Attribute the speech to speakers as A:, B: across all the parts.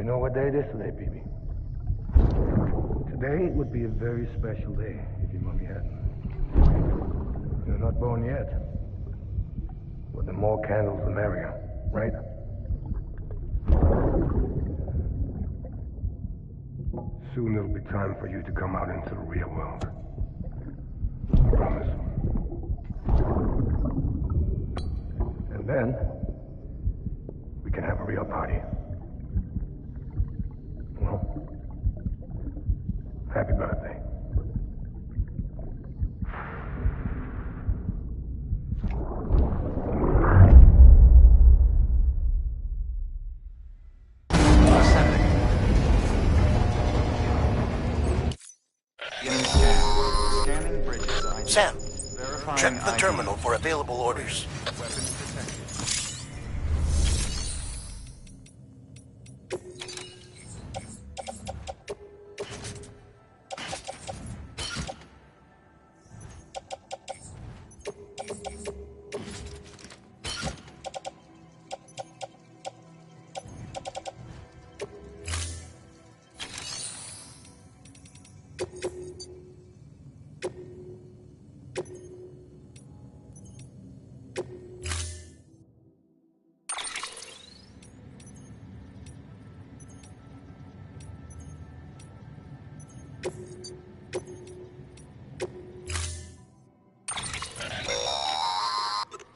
A: know what day it is today, baby? Today would be a very special day if your mommy hadn't. You're not born yet. But the more candles, the merrier, right? Soon it'll be time for you to come out into the real world. I promise. And then, we can have a real party. Well, happy birthday.
B: Sam, check the terminal for available orders.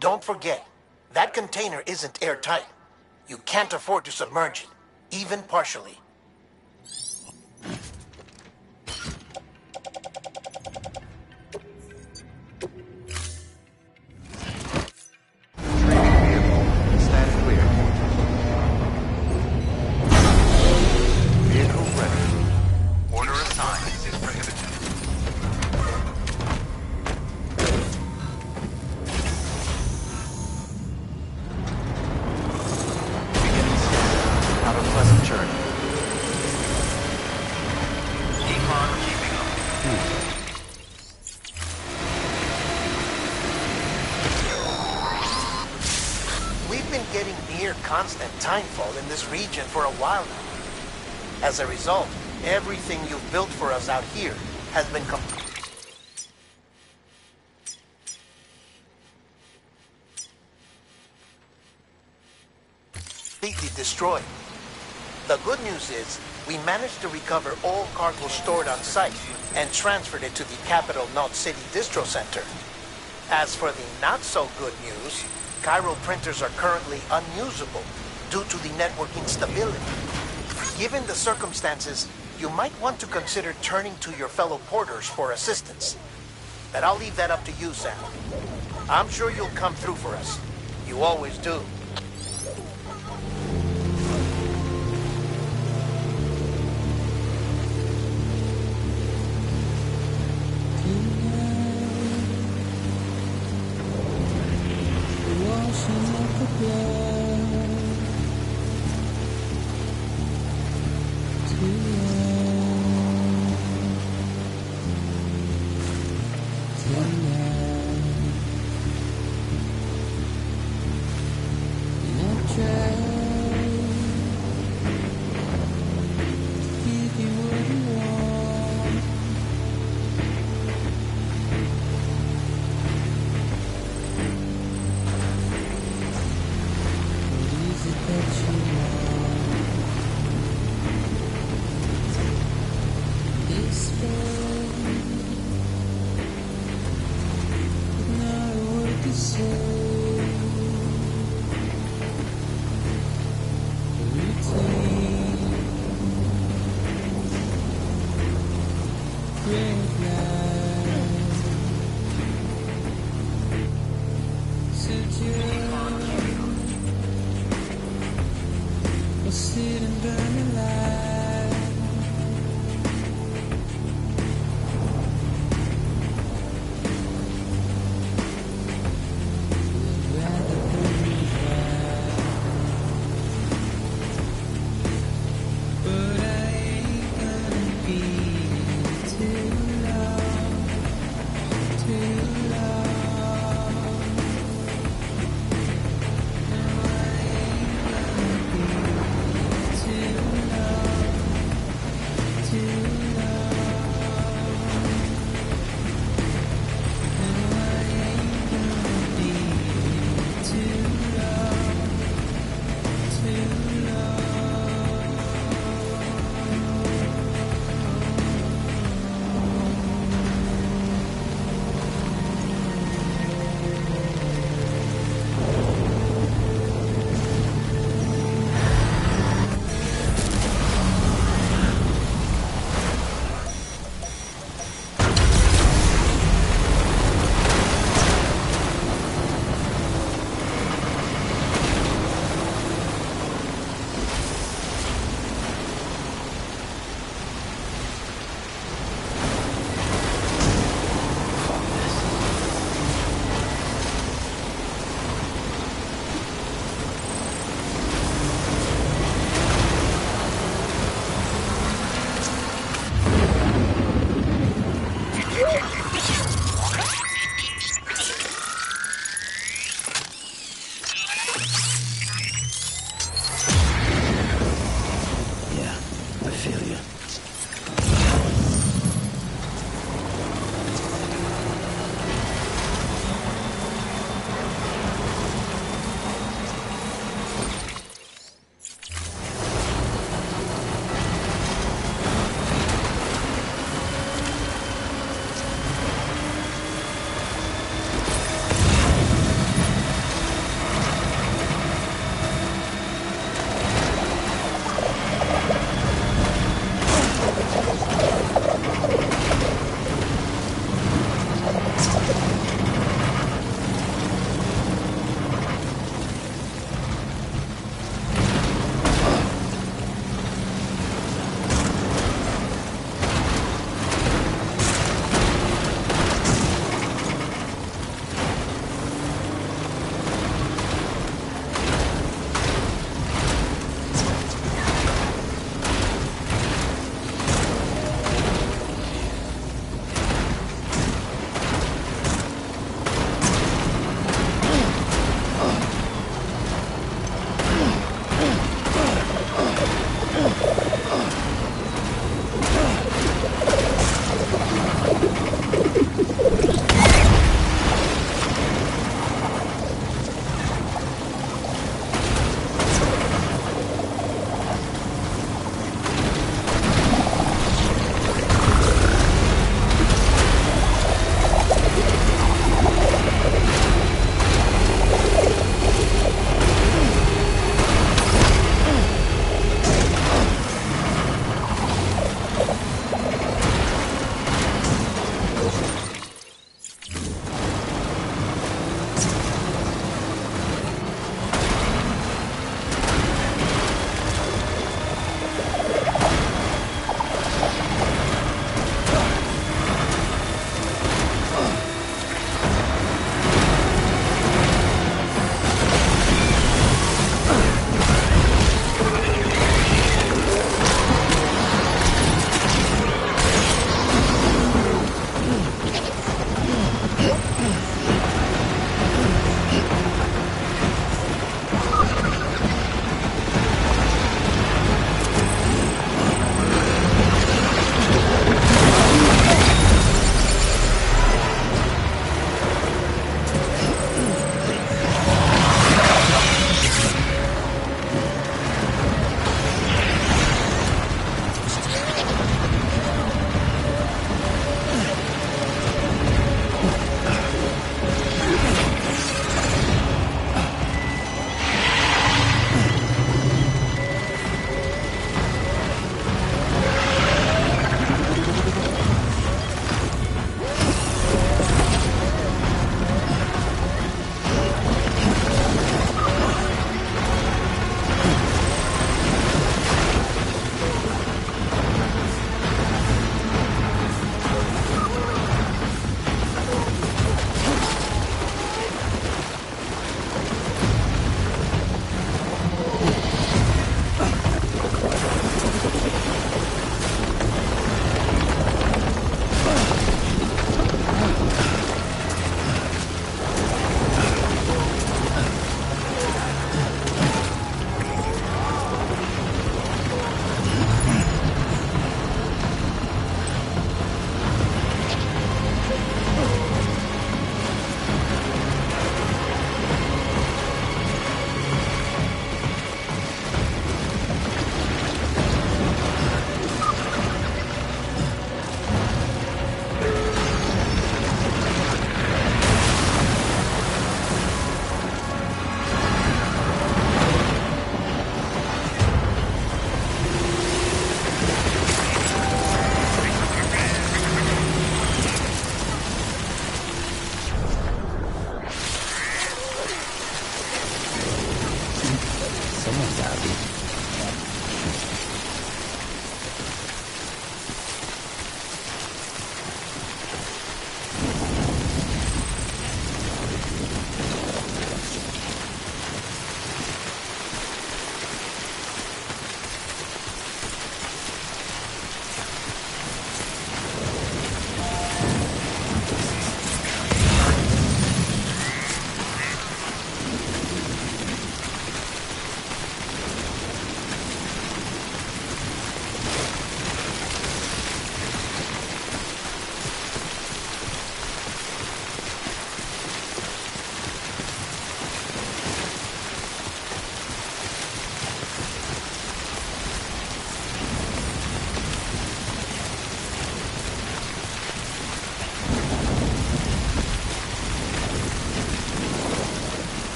B: Don't forget, that container isn't airtight. You can't afford to submerge it, even partially. Constant timefall in this region for a while now. As a result, everything you've built for us out here has been completely destroyed. The good news is, we managed to recover all cargo stored on site and transferred it to the Capital Knot City Distro Center. As for the not-so-good news, Chiral printers are currently unusable due to the network instability. Given the circumstances, you might want to consider turning to your fellow porters for assistance. But I'll leave that up to you, Sam. I'm sure you'll come through for us. You always do.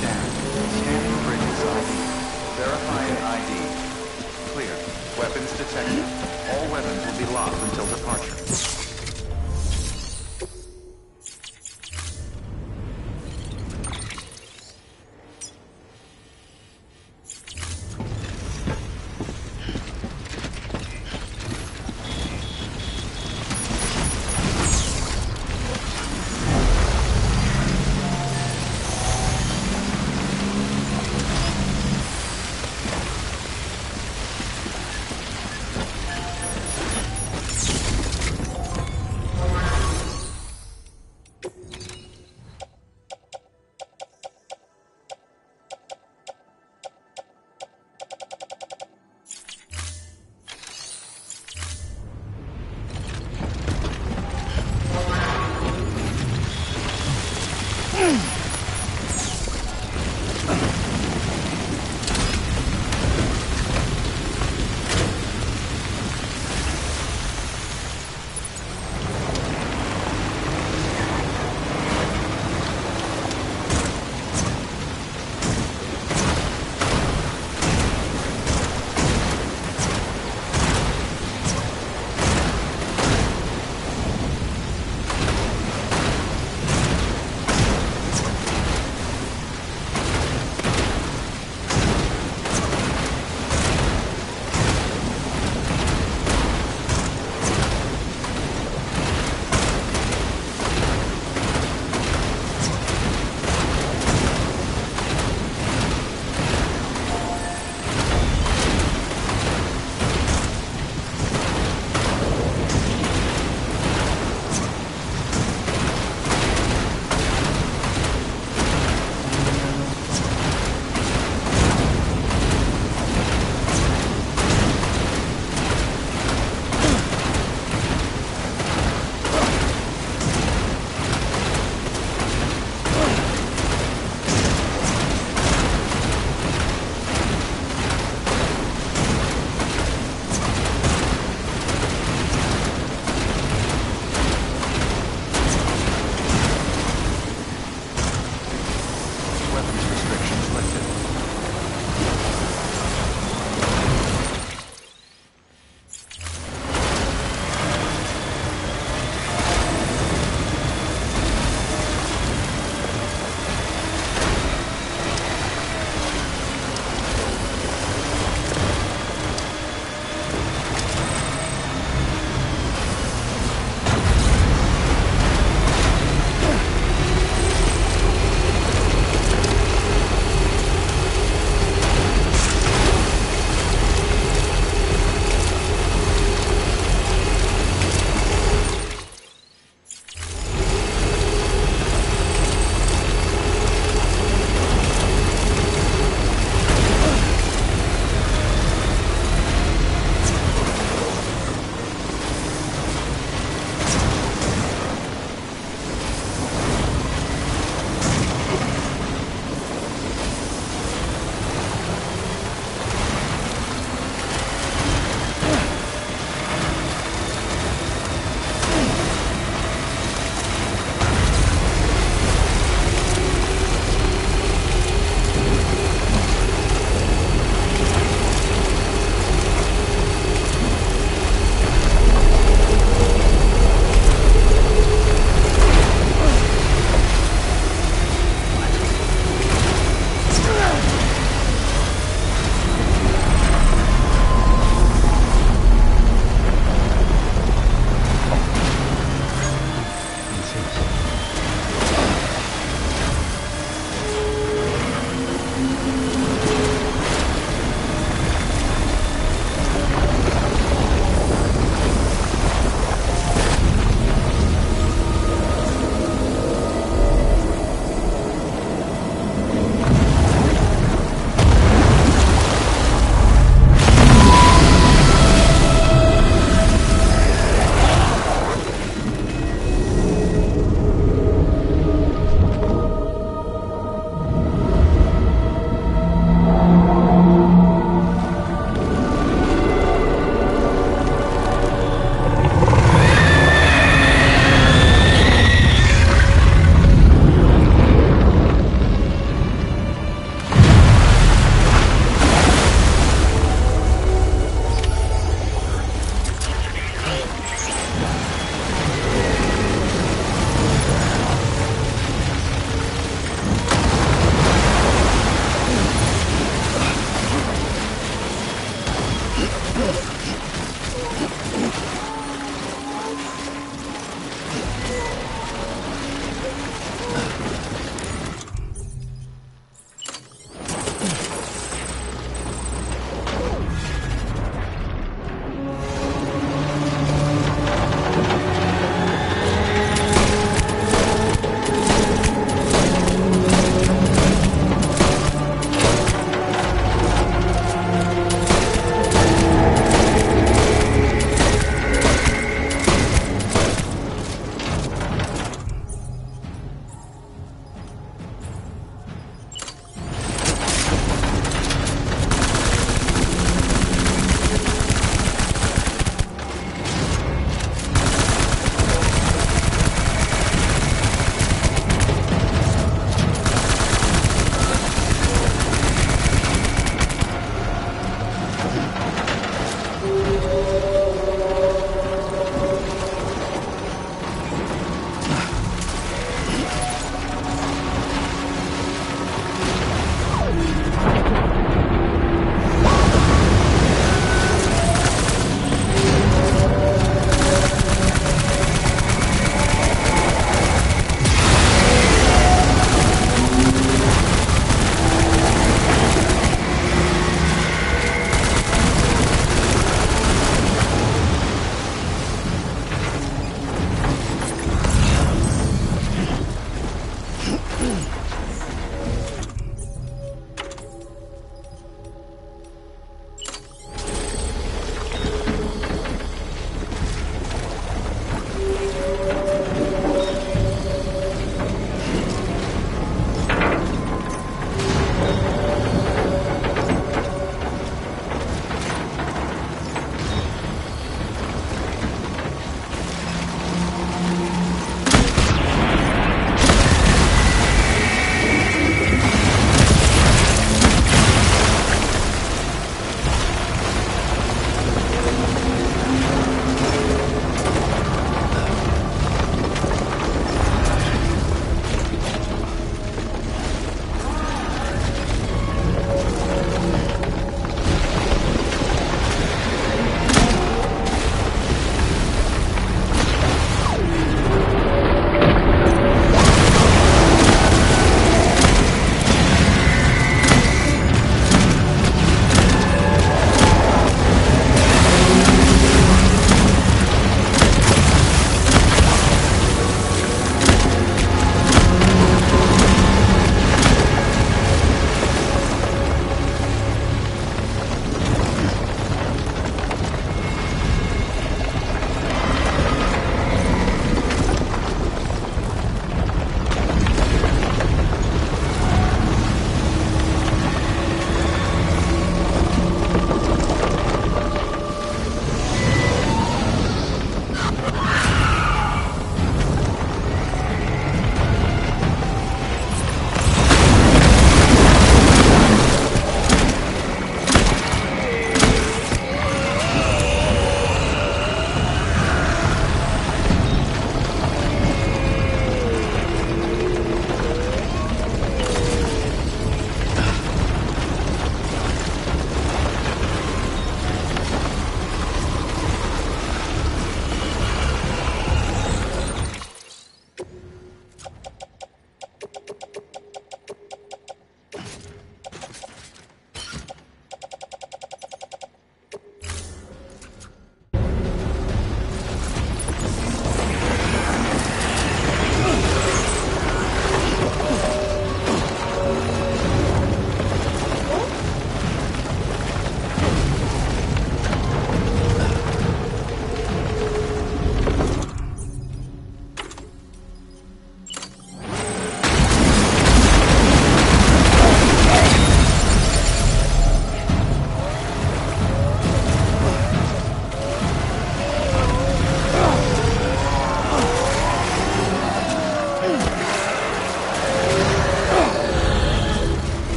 C: Scan. Scan for Bridges ID. Verifying ID. Clear. Weapons detected. All weapons will be locked until departure.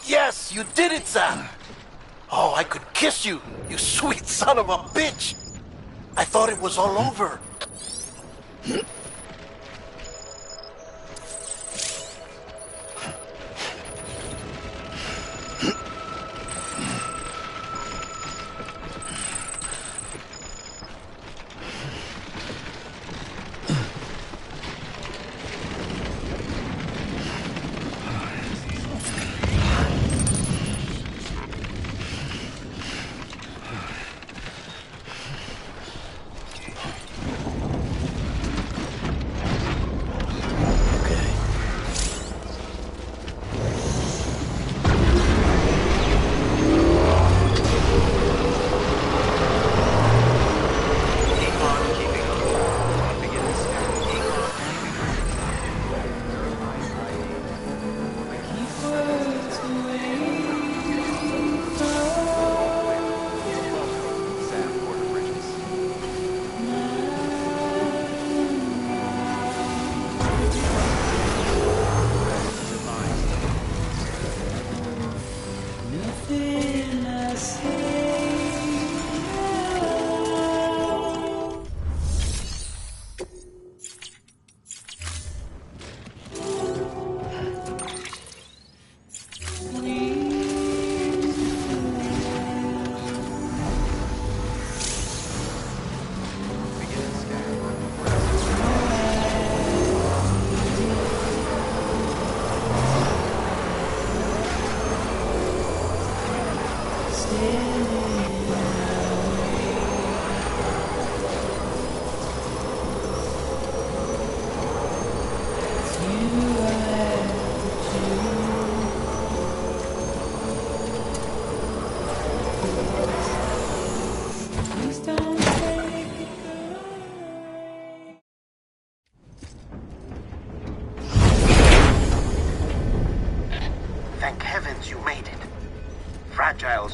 B: Yes, you did it, Sam! Oh, I could kiss you, you sweet son of a bitch! I thought it was all over.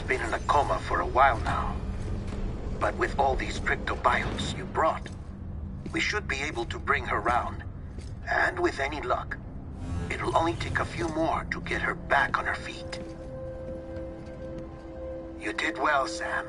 B: been in a coma for a while now. But with all these cryptobiotes you brought, we should be able to bring her round. And with any luck, it'll only take a few more to get her back on her feet. You did well, Sam.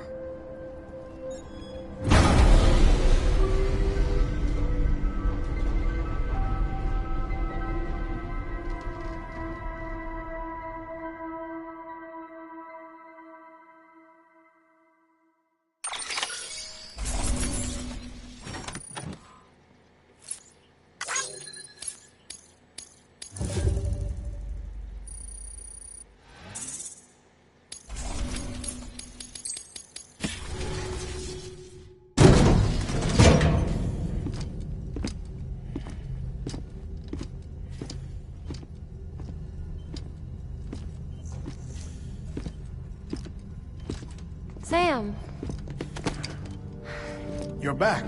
D: Sam!
E: You're back.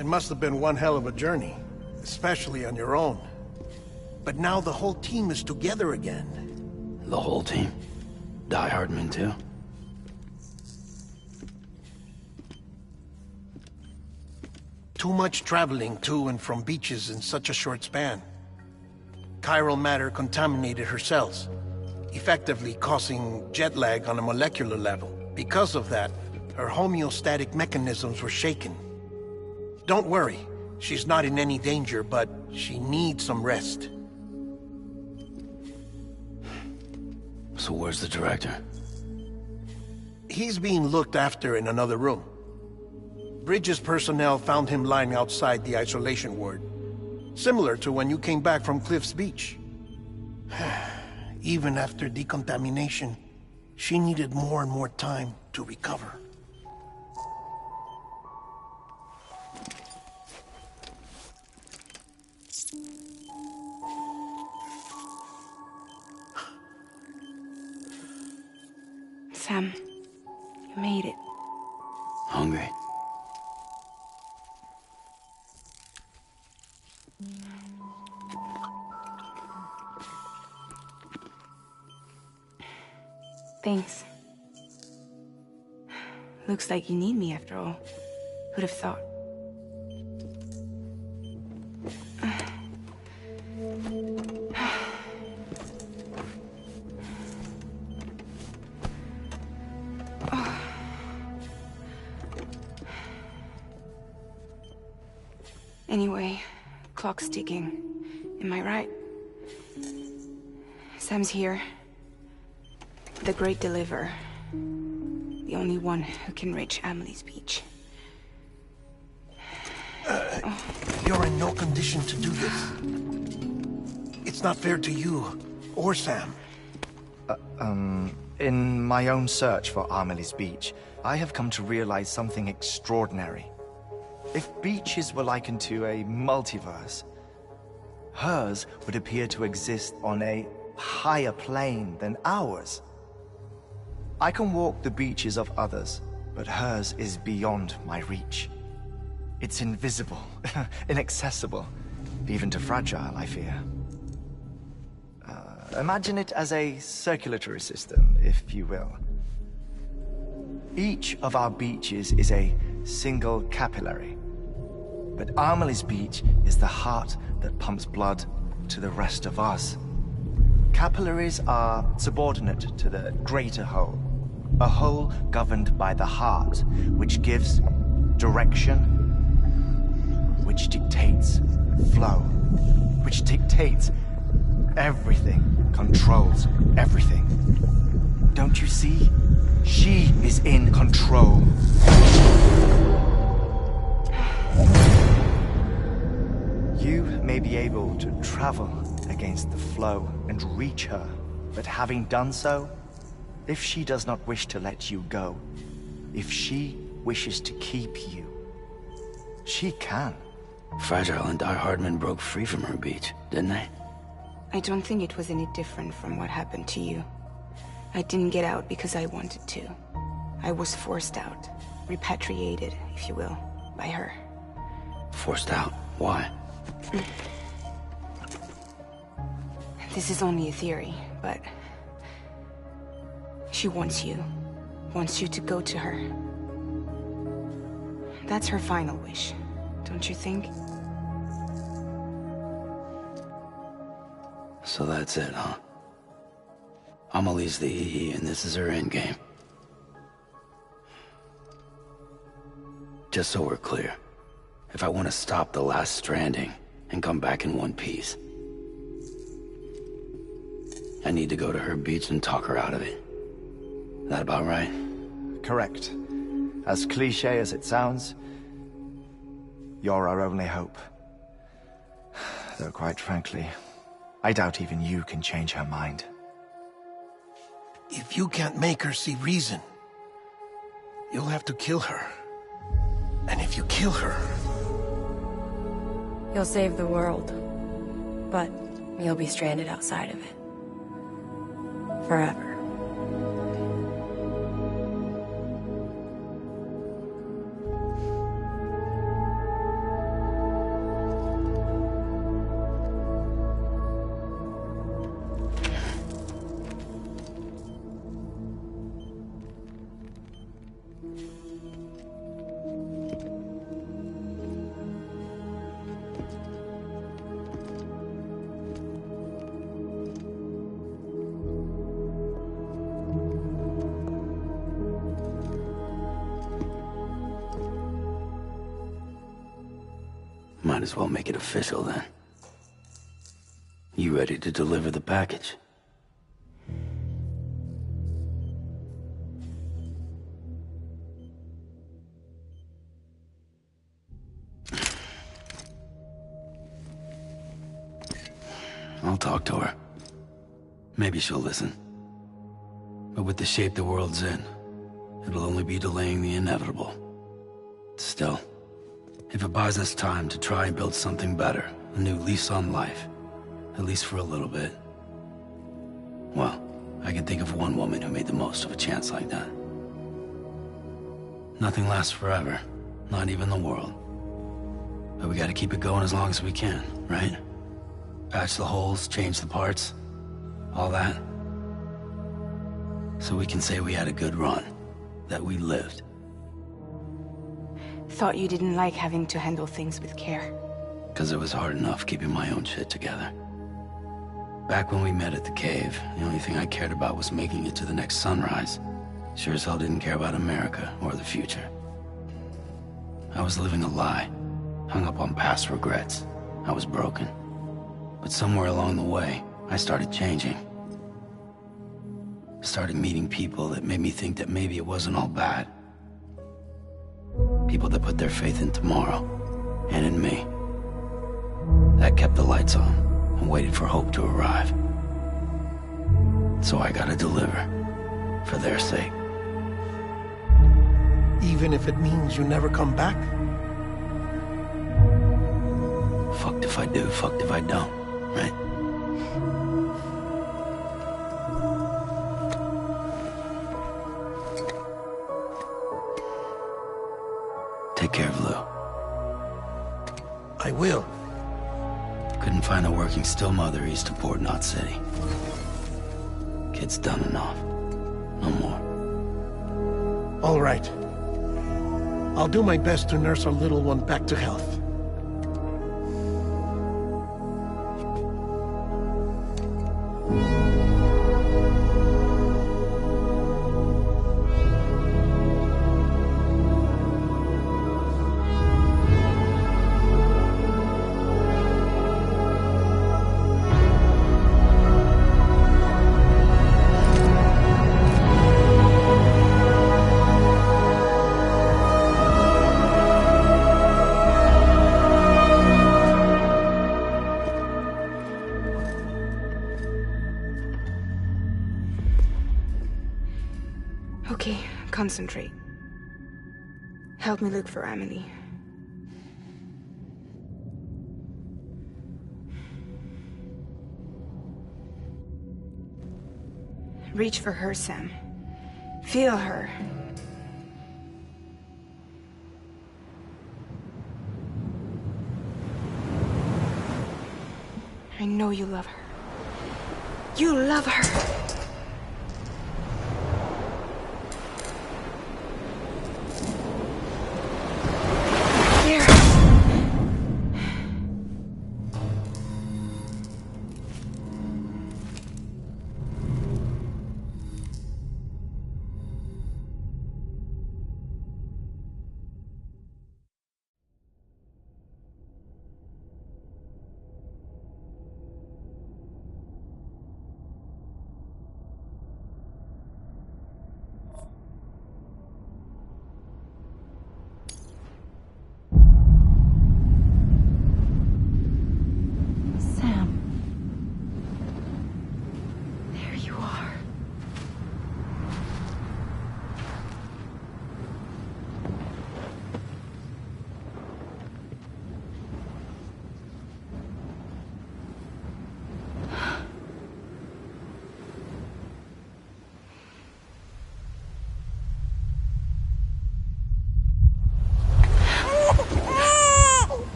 E: It must have been one hell of a journey, especially on your own. But now the whole team is together again.
F: The whole team? Die Hardman too?
E: Too much traveling to and from beaches in such a short span. Chiral matter contaminated her cells, effectively causing jet lag on a molecular level. Because of that, her homeostatic mechanisms were shaken. Don't worry, she's not in any danger, but she needs some rest.
F: So where's the director?
E: He's being looked after in another room. Bridges personnel found him lying outside the isolation ward, similar to when you came back from Cliff's Beach. Even after decontamination, she needed more and more time to recover.
G: Sam, you made it.
F: Hungry?
G: Thanks. Looks like you need me after all. Who'd have thought? Anyway, clock's ticking. Am I right? Sam's here. The Great Deliverer. The only one who can reach Amelie's Beach.
E: You're in no condition to do this. It's not fair to you, or Sam.
H: In my own search for Amelie's Beach, I have come to realize something extraordinary. If beaches were likened to a multiverse, hers would appear to exist on a higher plane than ours. I can walk the beaches of others, but hers is beyond my reach. It's invisible, inaccessible, even to fragile, I fear. Imagine it as a circulatory system, if you will. Each of our beaches is a single capillary, but Amelie's Beach is the heart that pumps blood to the rest of us. Capillaries are subordinate to the greater whole, a whole governed by the heart, which gives direction, which dictates flow, which dictates everything, controls everything. Don't you see? She is in control. You may be able to travel against the flow and reach her, but having done so, if she does not wish to let you go, if she wishes to keep you, she can.
F: Fragile and Die Hardman broke free from her beach, didn't they?
G: I don't think it was any different from what happened to you. I didn't get out because I wanted to. I was forced out. Repatriated, if you will, by her.
F: Forced out? Why?
G: This is only a theory, but She wants you. Wants you to go to her. That's her final wish, don't you think?
F: So that's it, huh? Amelie's the EE, and this is her endgame. Just so we're clear, if I want to stop the last stranding and come back in one piece, I need to go to her beach and talk her out of it. That about right?
H: Correct. As cliché as it sounds, you're our only hope. Though quite frankly, I doubt even you can change her mind.
E: If you can't make her see reason, you'll have to kill her. And if you kill her...
D: You'll save the world, but you'll be stranded outside of it. Forever.
F: Might as well make it official then. You ready to deliver the package? I'll talk to her. Maybe she'll listen. But with the shape the world's in, it'll only be delaying the inevitable. Still, if it buys us time to try and build something better, a new lease on life, at least for a little bit, well, I can think of one woman who made the most of a chance like that. Nothing lasts forever, not even the world. But we gotta keep it going as long as we can, right? Patch the holes, change the parts, all that. So we can say we had a good run, that we lived.
G: Thought you didn't like having to handle things with care.
F: 'Cause it was hard enough keeping my own shit together. Back when we met at the cave, the only thing I cared about was making it to the next sunrise. Sure as hell didn't care about America or the future. I was living a lie, hung up on past regrets. I was broken. But somewhere along the way, I started changing. Started meeting people that made me think that maybe it wasn't all bad. People that put their faith in tomorrow, and in me. That kept the lights on, and waited for hope to arrive. So I gotta deliver, for their sake.
E: Even if it means you never come back?
F: Fucked if I do, fucked if I don't, right? Take care of Lou.
E: I will.
F: Couldn't find a working still mother east of Port Knot City. Kid's done enough. No more.
E: All right. I'll do my best to nurse our little one back to health.
G: Okay, concentrate. Help me look for Amelie. Reach for her, Sam. Feel her. I know you love her. You love her!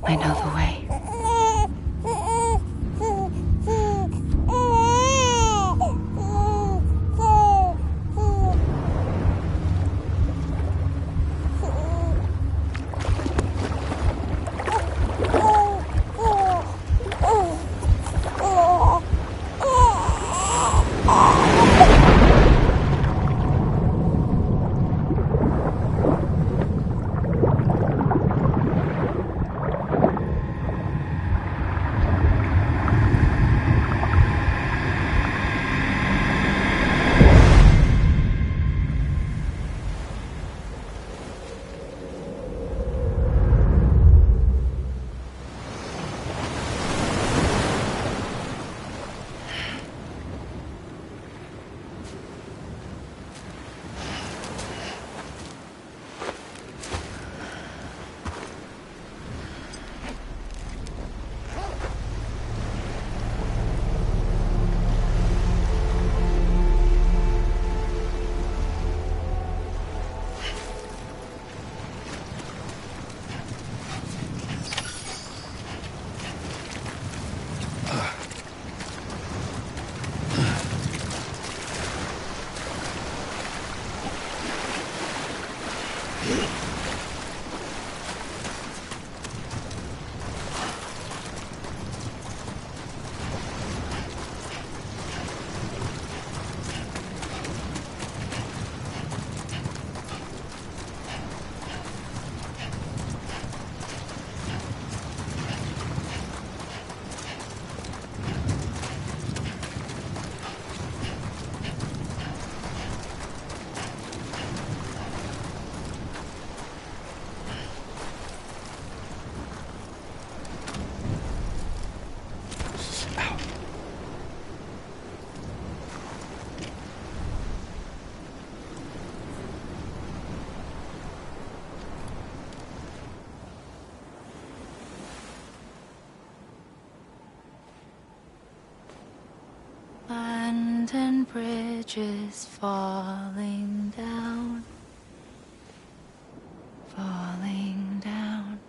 G: I know the way.
I: London Bridge is falling down, falling down,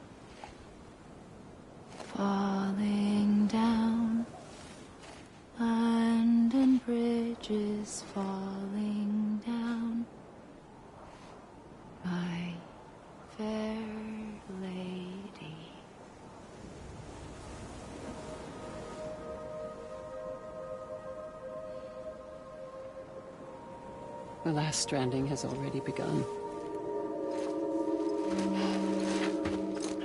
I: falling down. London Bridge is falling down, my fair lady.
J: The last stranding has already begun.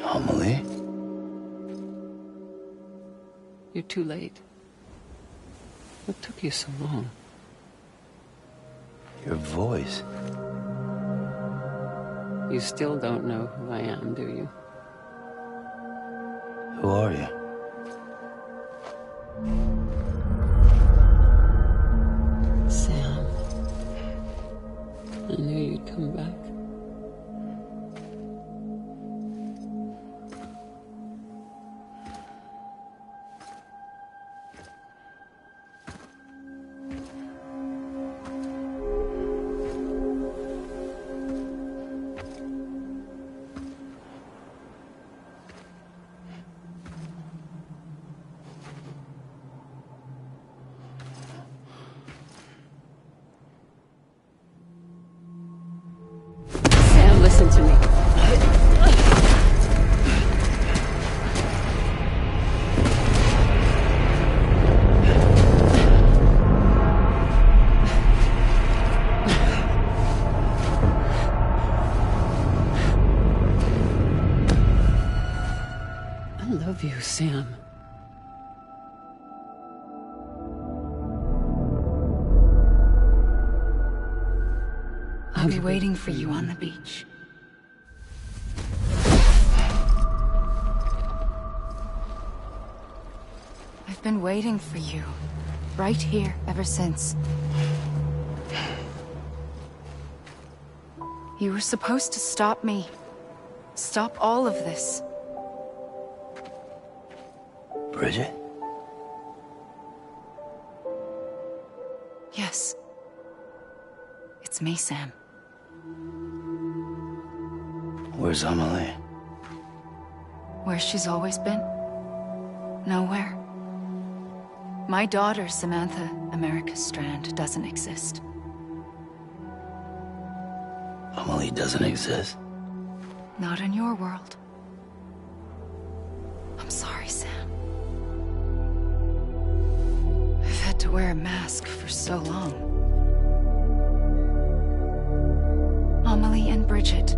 F: Amelie?
J: You're too late. What took you so long?
F: Your voice.
J: You still don't know who I am, do you?
F: Who are you?
J: Sam. I knew you'd come back. Sam, listen to me. I love you, Sam.
G: I'll be waiting for you on the beach. I've been waiting for you, right here, ever since. You were supposed to stop me. Stop all of this.
F: Bridget?
G: Yes. It's me, Sam.
F: Where's Amelie?
I: Where she's always been? Nowhere. My daughter, Samantha America Strand, doesn't exist.
F: Amelie doesn't exist.
I: Not in your world. I'm sorry, Sam. I've had to wear a mask for so long. Amelie and Bridget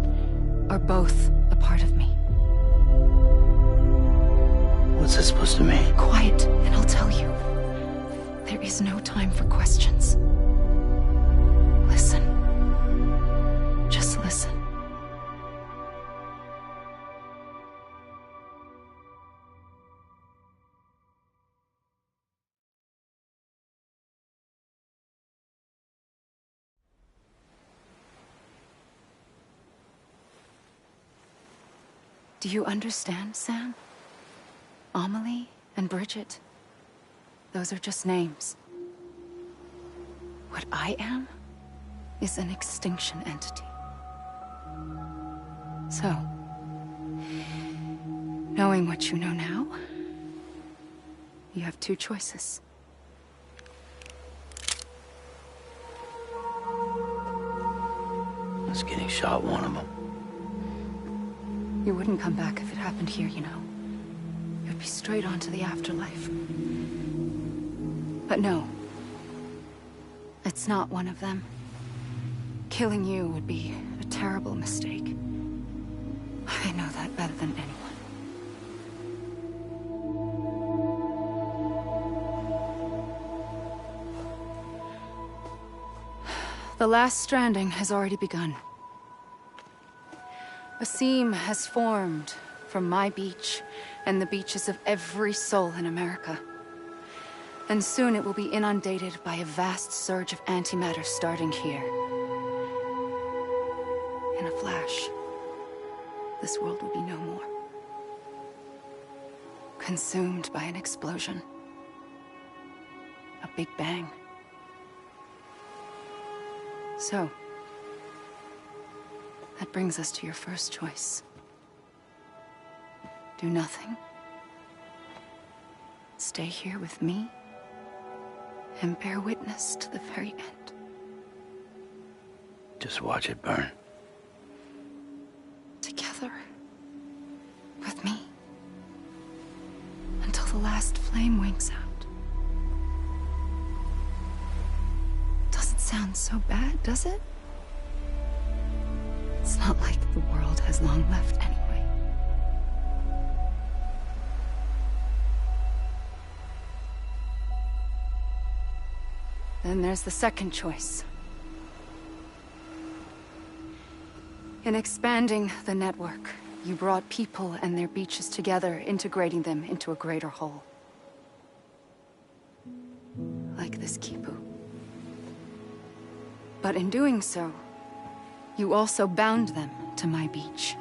I: are both a part of me.
F: What's this supposed to mean?
I: Quiet, and I'll tell you. There is no time for questions. Listen. Just listen. Do you understand, Sam? Amelie and Bridget, those are just names. What I am is an extinction entity. So, knowing what you know now, you have two choices.
F: Was getting shot one of them.
I: You wouldn't come back if it happened here, you know. You'd be straight on to the afterlife. But no. It's not one of them. Killing you would be a terrible mistake. I know that better than anyone. The last stranding has already begun. A seam has formed from my beach and the beaches of every soul in America. And soon it will be inundated by a vast surge of antimatter starting here. In a flash, this world will be no more. Consumed by an explosion. A big bang. So, that brings us to your first choice. Do nothing. Stay here with me and bear witness to the very end.
F: Just watch it burn.
I: Together. With me. Until the last flame winks out. Doesn't sound so bad, does it? It's not like the world has long left anyway. Then there's the second choice. In expanding the network, you brought people and their beaches together, integrating them into a greater whole. Like this Kipu. But in doing so, you also bound them to my beach.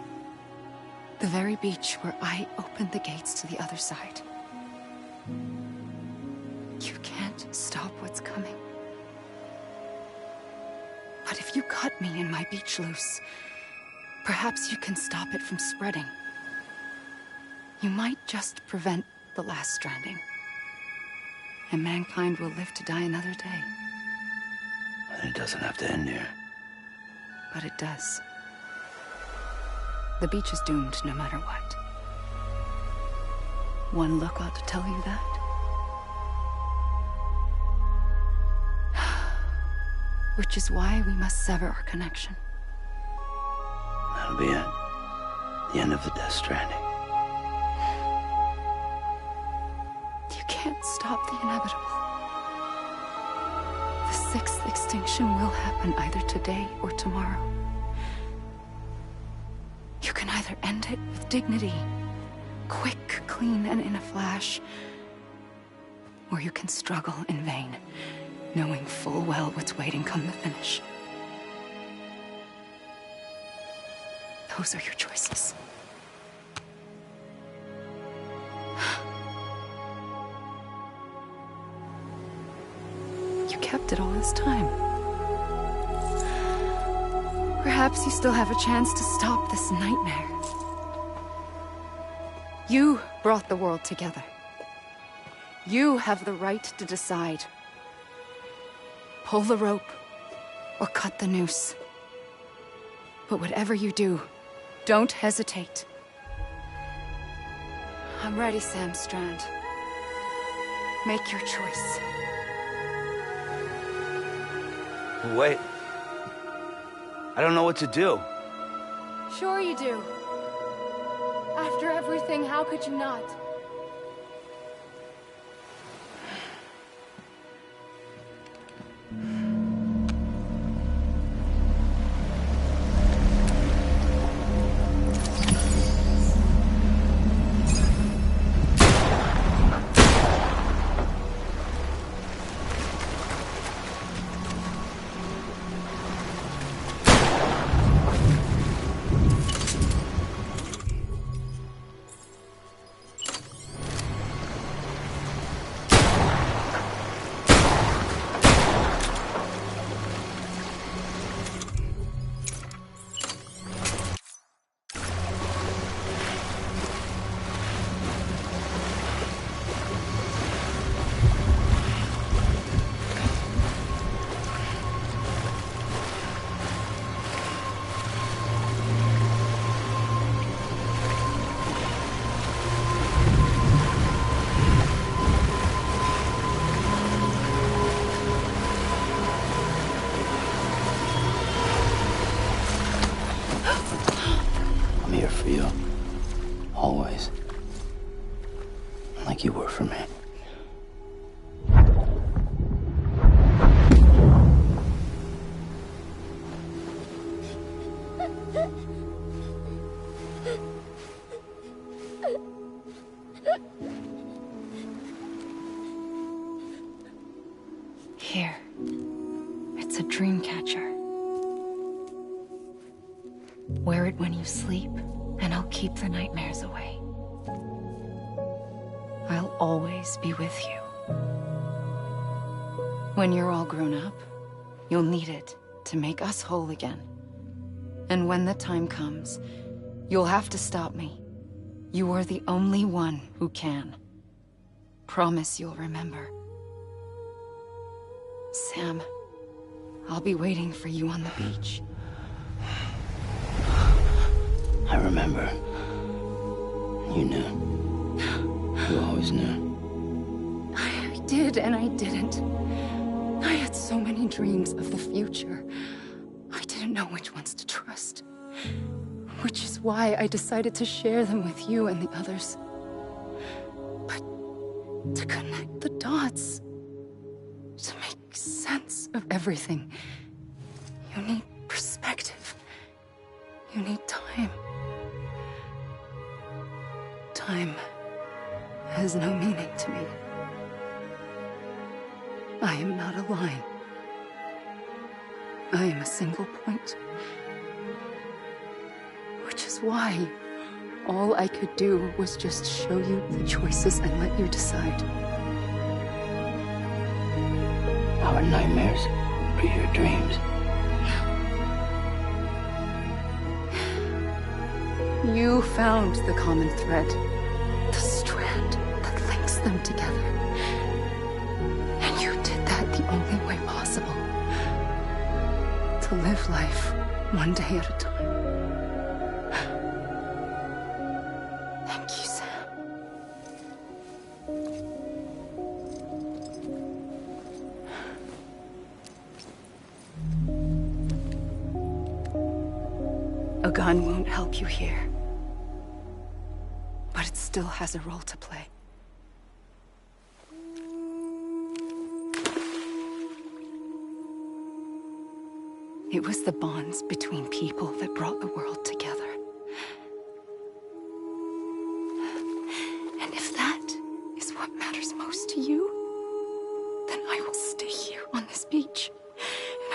I: The very beach where I opened the gates to the other side. You can't stop what's coming. But if you cut me and my beach loose, perhaps you can stop it from spreading. You might just prevent the last stranding. And mankind will live to die another day.
F: And it doesn't have to end here.
I: But it does. The beach is doomed no matter what. One look ought to tell you that. Which is why we must sever our connection.
F: That'll be it. The end of the Deathstranding.
I: You can't stop the inevitable. The sixth extinction will happen either today or tomorrow. You can either end it with dignity, quick, clean, and in a flash, or you can struggle in vain, knowing full well what's waiting come the finish. Those are your choices. You kept it all this time. Perhaps you still have a chance to stop this nightmare. You brought the world together. You have the right to decide. Pull the rope, or cut the noose. But whatever you do, don't hesitate. I'm ready, Sam Strand. Make your choice.
F: Wait. I don't know what to do.
I: Sure you do. After everything, how could you not?
F: I'm here for you. Always. Like you were for me.
I: Here. It's a dream catcher. Wear it when you sleep, and I'll keep the nightmares away. I'll always be with you. When you're all grown up, you'll need it to make us whole again. And when the time comes, you'll have to stop me. You are the only one who can. Promise you'll remember. Sam, I'll be waiting for you on the beach.
F: I remember. You knew. You always knew.
I: I did and I didn't. I had so many dreams of the future. I didn't know which ones to trust. Which is why I decided to share them with you and the others. But to connect the dots, to make sense of everything, you need perspective. You need time. Time has no meaning to me. I am not a line. I am a single point. Which is why all I could do was just show you the choices and let you decide.
F: Our nightmares are your dreams.
I: You found the common thread, the strand that links them together. And you did that the only way possible. To live life one day at a time. Thank you, Sam. A gun won't help you here. But it still has a role to play. It was the bonds between people that brought the world together. And if that is what matters most to you, then I will stay here on this beach.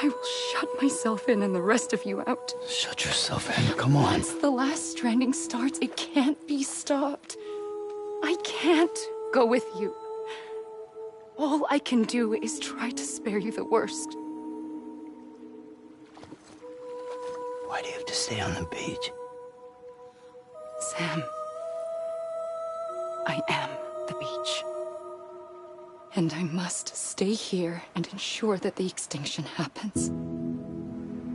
I: And I will shut myself in and the rest of you out.
F: Shut yourself in, come on.
I: Once the last stranding starts, it can't be stopped. I can't go with you. All I can do is try to spare you the worst.
F: Why do you have to stay on the beach?
I: Sam, I am the beach. And I must stay here and ensure that the extinction happens.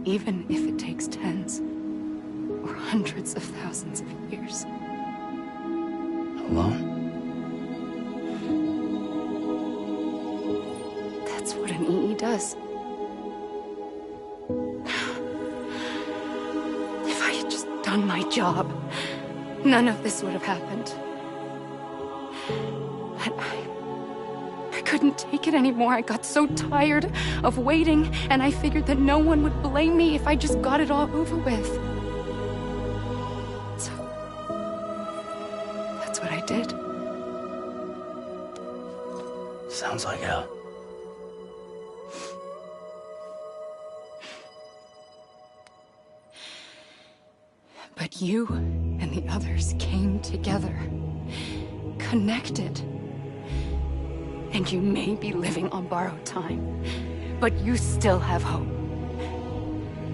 I: Even if it takes tens or hundreds of thousands of years.
F: Alone?
I: That's what an EE does. If I had just done my job, none of this would have happened. But I couldn't take it anymore. I got so tired of waiting, and I figured that no one would blame me if I just got it all over with. So, that's what I did.
F: Sounds like hell.
I: But you and the others came together, connected. And you may be living on borrowed time, but you still have hope.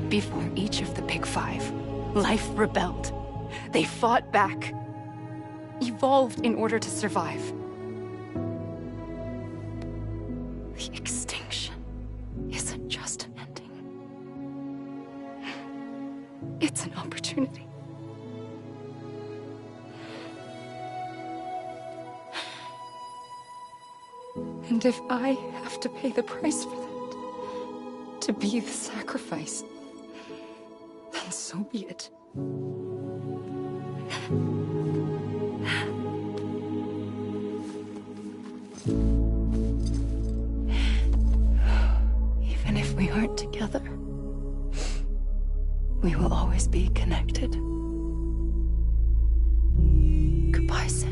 I: Before each of the Big Five, life rebelled. They fought back, evolved in order to survive. The extinction isn't just an ending. It's an opportunity. And if I have to pay the price for that, to be the sacrifice, then so be it. Even if we aren't together, we will always be connected. Goodbye, Sam.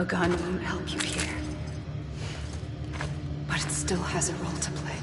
I: A gun won't help you here, but it still has a role to play.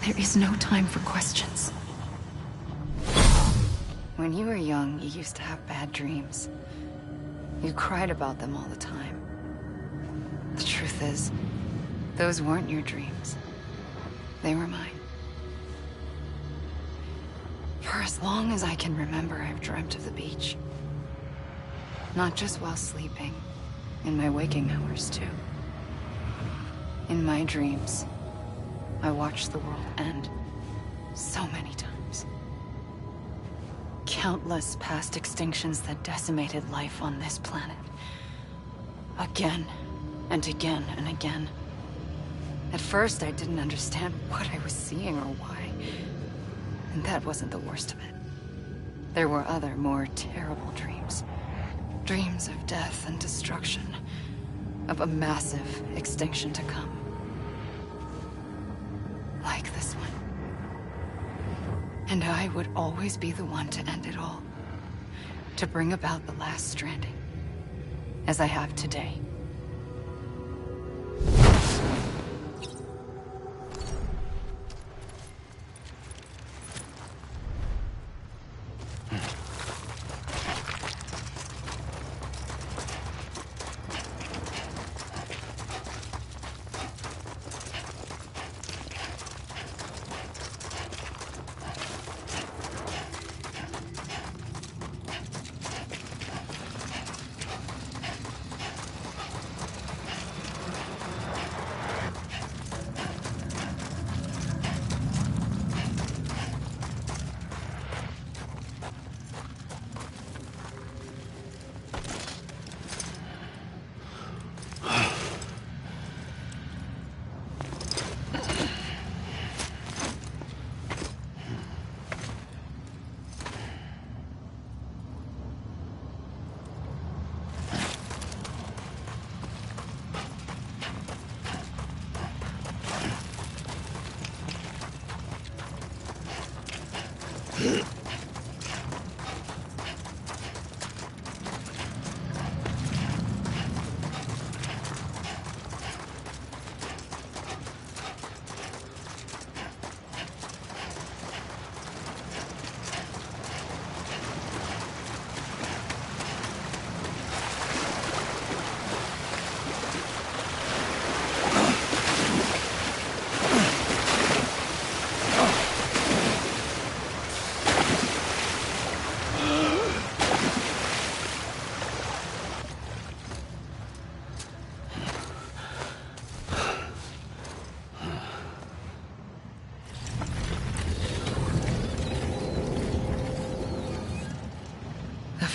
I: There is no time for questions. When you were young, you used to have bad dreams. You cried about them all the time. The truth is, those weren't your dreams. They were mine. For as long as I can remember, I've dreamt of the beach. Not just while sleeping, in my waking hours too. In my dreams, I watched the world end so many times. Countless past extinctions that decimated life on this planet. Again, and again, and again. At first, I didn't understand what I was seeing or why. And that wasn't the worst of it. There were other, more terrible dreams. Dreams of death and destruction. Of a massive extinction to come. Like this one. And I would always be the one to end it all. To bring about the last stranding. As I have today.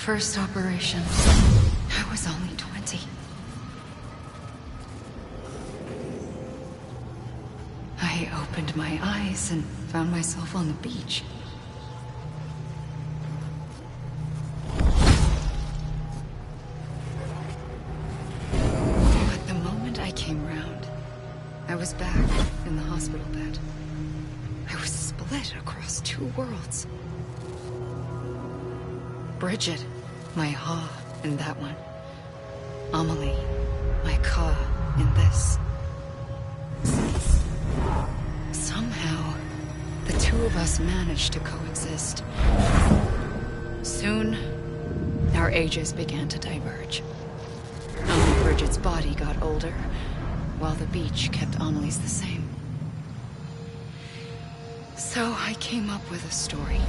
I: First operation, I was only 20. I opened my eyes and found myself on the beach. But the moment I came round, I was back in the hospital bed. I was split across two worlds. Bridget, my Ha in that one. Amelie, my Ka in this. Somehow, the two of us managed to coexist. Soon, our ages began to diverge. Only Bridget's body got older, while the beach kept Amelie's the same. So I came up with a story.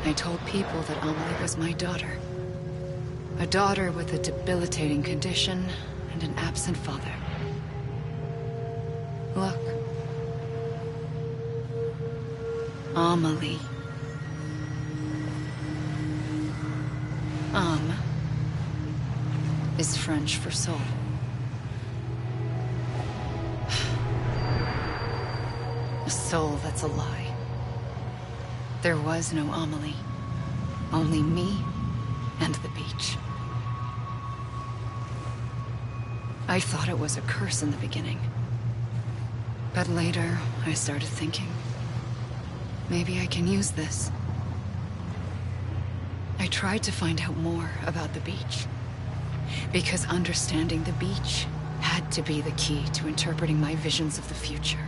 I: I told people that Amelie was my daughter. A daughter with a debilitating condition and an absent father. Look. Amelie. Âme is French for soul. A soul that's a lie. There was no Amelie. Only me and the beach. I thought it was a curse in the beginning. But later, I started thinking, maybe I can use this. I tried to find out more about the beach. Because understanding the beach had to be the key to interpreting my visions of the future.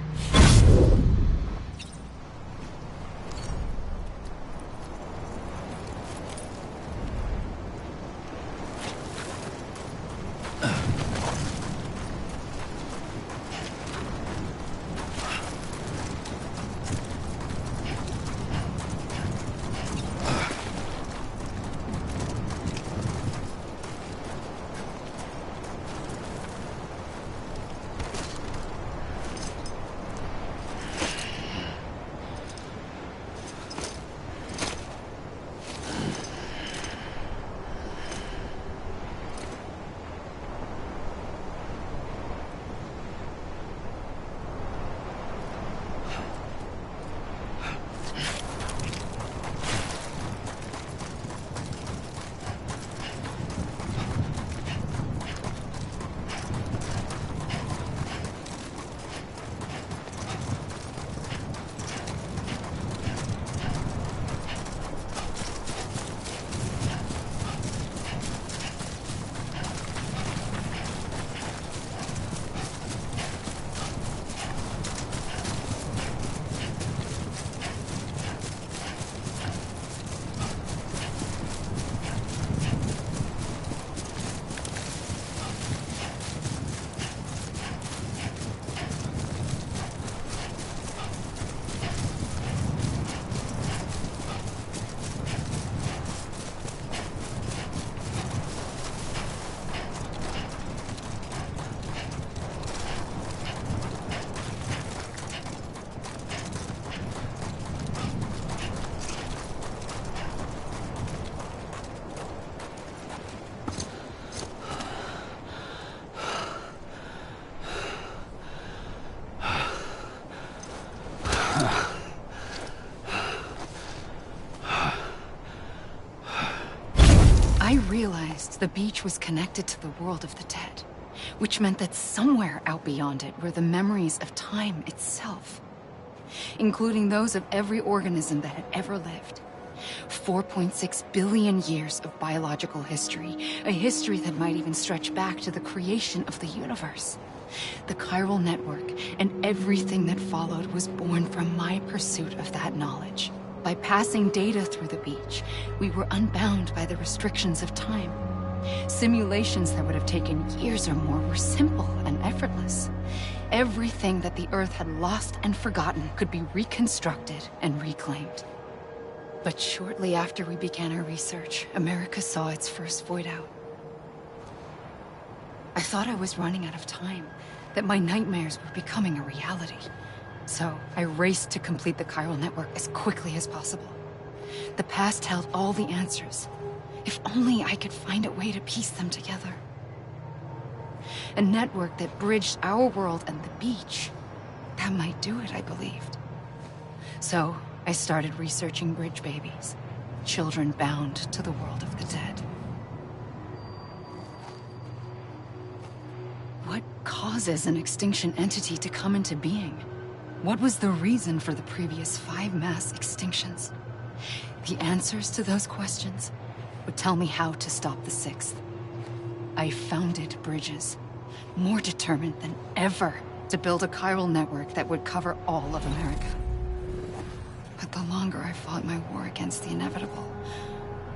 I: I realized the beach was connected to the world of the dead, which meant that somewhere out beyond it were the memories of time itself, including those of every organism that had ever lived. 4.6 billion years of biological history, a history that might even stretch back to the creation of the universe. The chiral network and everything that followed was born from my pursuit of that knowledge. By passing data through the beach, we were unbound by the restrictions of time. Simulations that would have taken years or more were simple and effortless. Everything that the Earth had lost and forgotten could be reconstructed and reclaimed. But shortly after we began our research, America saw its first void out. I thought I was running out of time, that my nightmares were becoming a reality. So I raced to complete the chiral network as quickly as possible. The past held all the answers. If only I could find a way to piece them together. A network that bridged our world and the beach. That might do it, I believed. So I started researching bridge babies, children bound to the world of the dead. What causes an extinction entity to come into being? What was the reason for the previous 5 mass extinctions? The answers to those questions would tell me how to stop the 6th. I founded bridges, more determined than ever to build a chiral network that would cover all of America. But the longer I fought my war against the inevitable,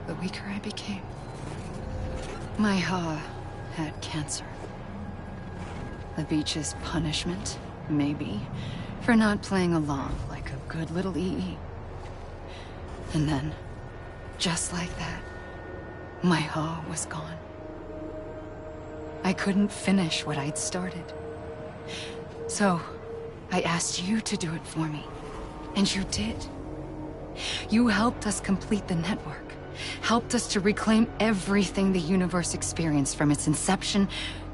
I: the weaker I became. My Ha had cancer. The beach's punishment, maybe, for not playing along like a good little EE. And then, just like that, my Ha was gone. I couldn't finish what I'd started. So, I asked you to do it for me. And you did. You helped us complete the network. Helped us to reclaim everything the universe experienced from its inception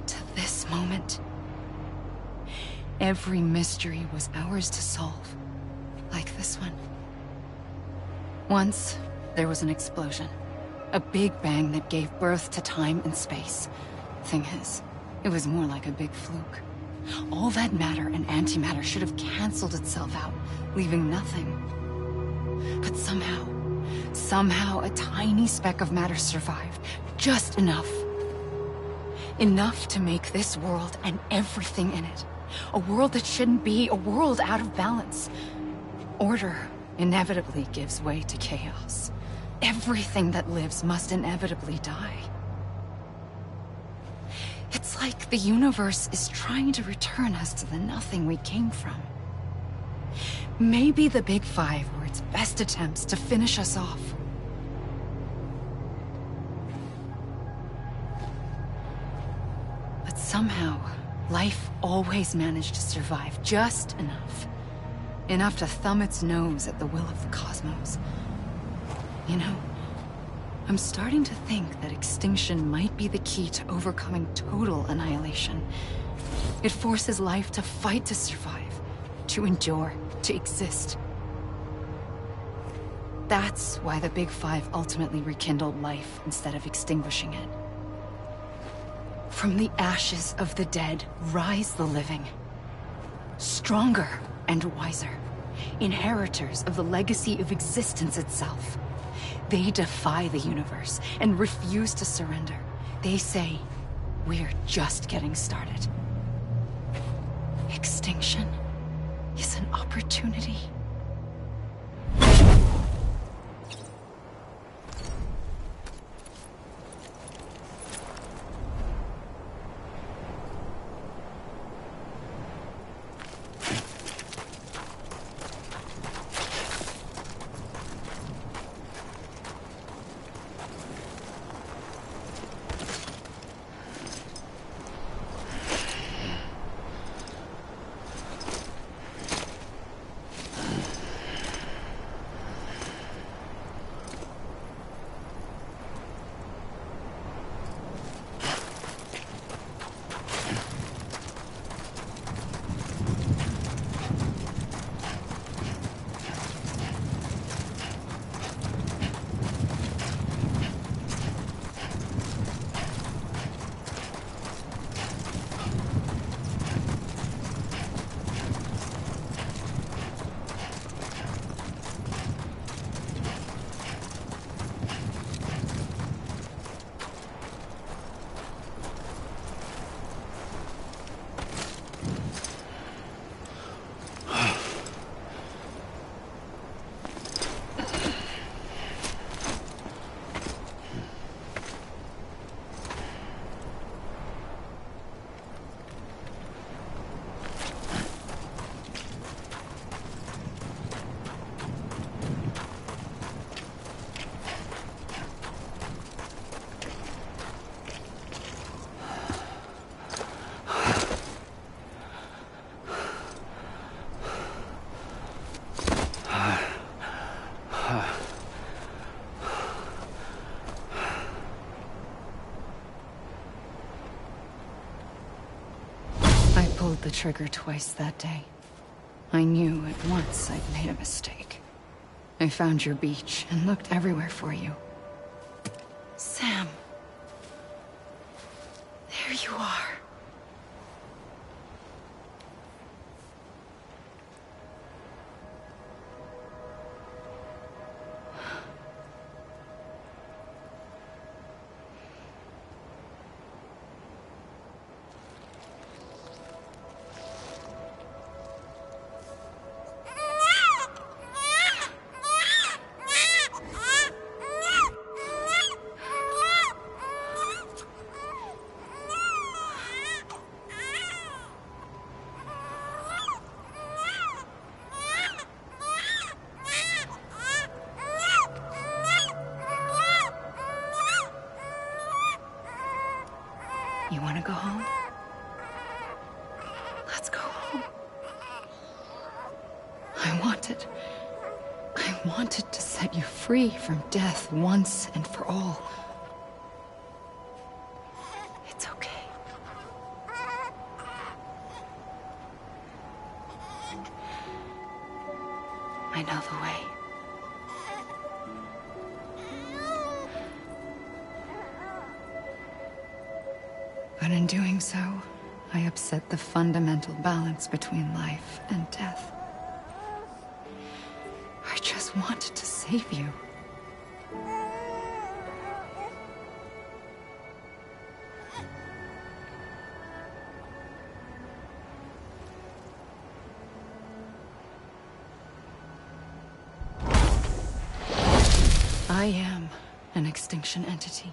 I: to this moment. Every mystery was ours to solve. Like this one. Once, there was an explosion. A big bang that gave birth to time and space. Thing is, it was more like a big fluke. All that matter and antimatter should have canceled itself out, leaving nothing. But somehow a tiny speck of matter survived. Just enough. Enough to make this world and everything in it. A world that shouldn't be, a world out of balance. Order inevitably gives way to chaos. Everything that lives must inevitably die. It's like the universe is trying to return us to the nothing we came from. Maybe the Big Five were its best attempts to finish us off. But somehow, life always managed to survive just enough. Enough to thumb its nose at the will of the cosmos. You know, I'm starting to think that extinction might be the key to overcoming total annihilation. It forces life to fight to survive, to endure, to exist. That's why the Big Five ultimately rekindled life instead of extinguishing it. From the ashes of the dead rise the living. Stronger and wiser. Inheritors of the legacy of existence itself. They defy the universe and refuse to surrender. They say, we're just getting started. Extinction is an opportunity. pulled the trigger twice that day. I knew at once I'd made a mistake. I found your beach and looked everywhere for you. Sam. There you are. You want to go home? Let's go home. I wanted to set you free from death once and for all. It's okay. I know the way. But in doing so, I upset the fundamental balance between life and death. I just wanted to save you. I am an extinction entity.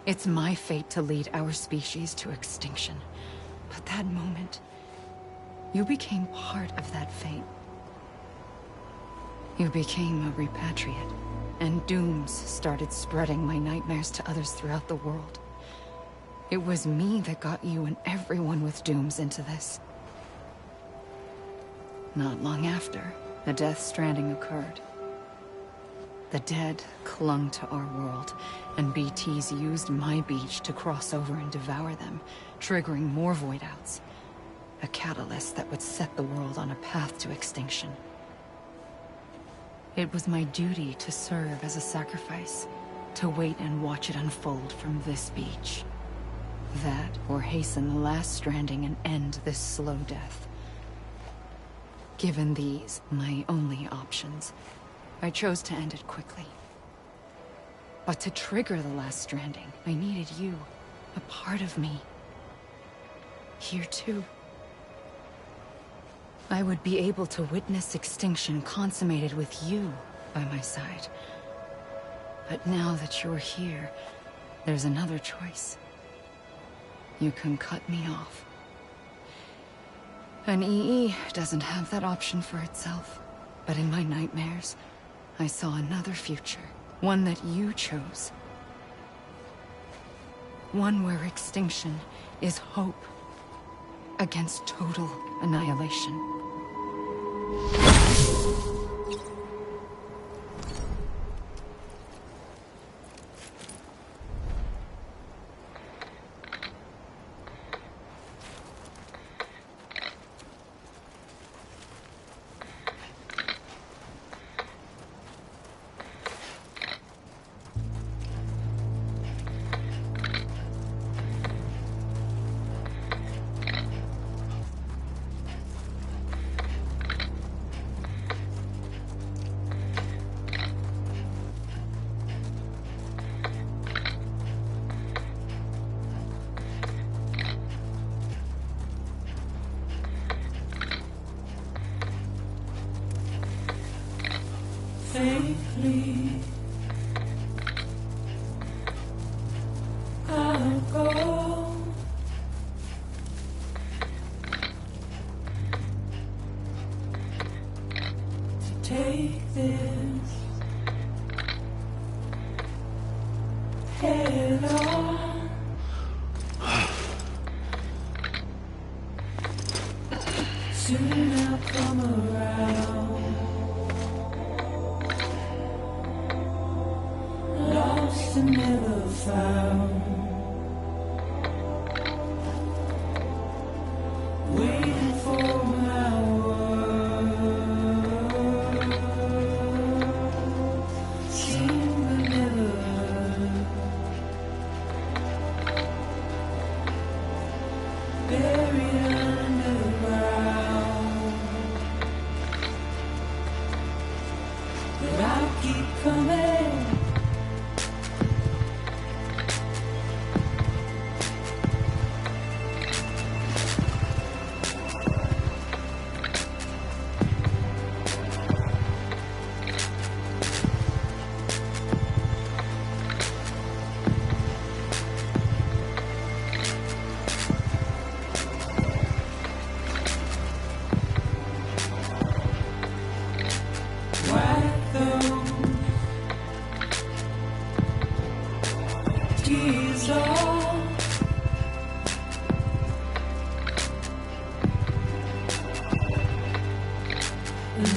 I: It's my fate to lead our species to extinction. But that moment, you became part of that fate. You became a repatriate, and dooms started spreading my nightmares to others throughout the world. It was me that got you and everyone with dooms into this. Not long after, the Deathstranding occurred. The dead clung to our world, and BTs used my beach to cross over and devour them, triggering more void outs. A catalyst that would set the world on a path to extinction. It was my duty to serve as a sacrifice, to wait and watch it unfold from this beach. That, or hasten the last stranding and end this slow death. Given these, my only options, I chose to end it quickly. But to trigger the last stranding, I needed you, a part of me. Here too. I would be able to witness extinction consummated with you by my side. But now that you're here, there's another choice. You can cut me off. An EE doesn't have that option for itself. But in my nightmares, I saw another future. One that you chose. One where extinction is hope against total annihilation.
K: Safely, I'll go. To take this head on. Soon I'll come around. Lost and never found. tears all.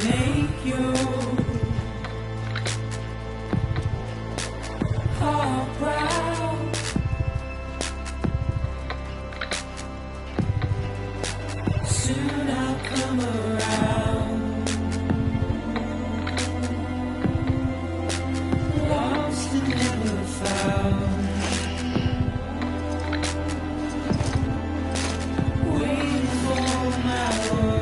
K: Make your heart proud. Soon I'll come around. Lost and never found. Waiting for my word.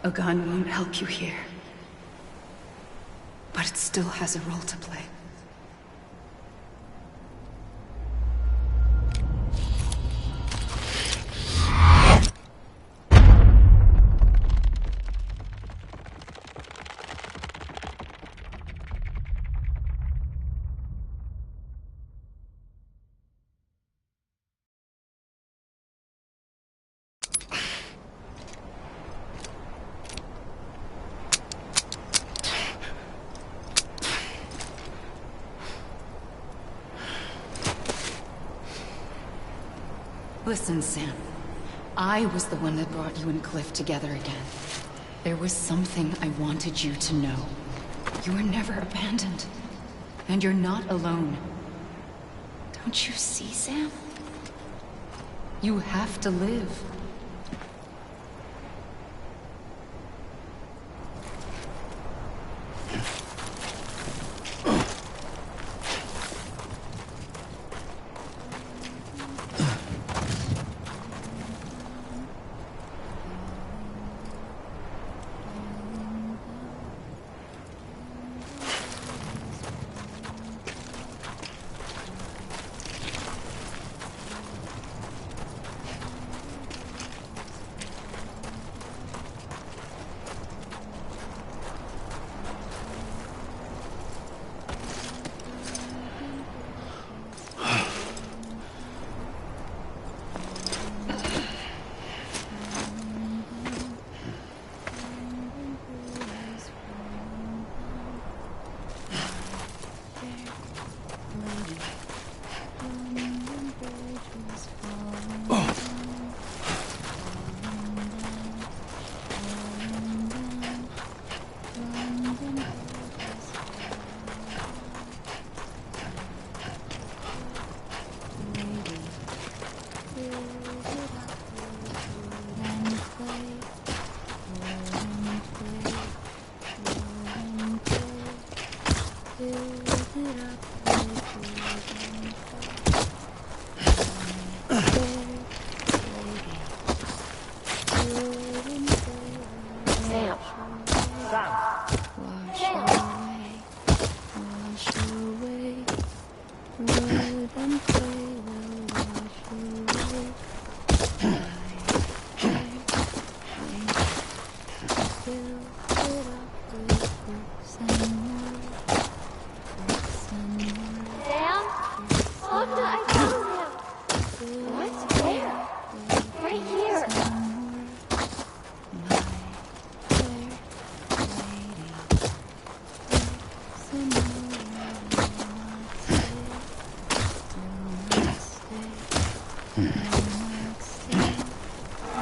I: A gun won't help you here. But it still has a role to play. Listen, Sam. I was the one that brought you and Cliff together again. There was something I wanted you to know. You were never abandoned. And you're not alone. Don't you see, Sam? You have to live.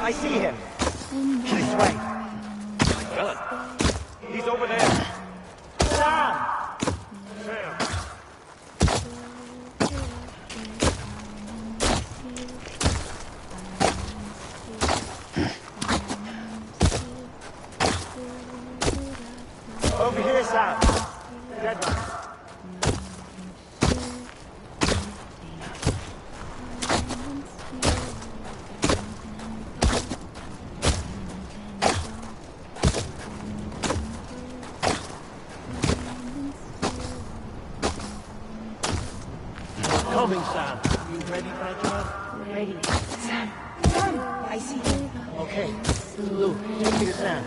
L: I see him. This way. My God. He's over there. Sam! Over here, Sam. Dead one.
E: Coming, Sam. You ready for that job?
L: Ready. Sam! Sam! I see him.
E: Okay. Lou, take me to Sam.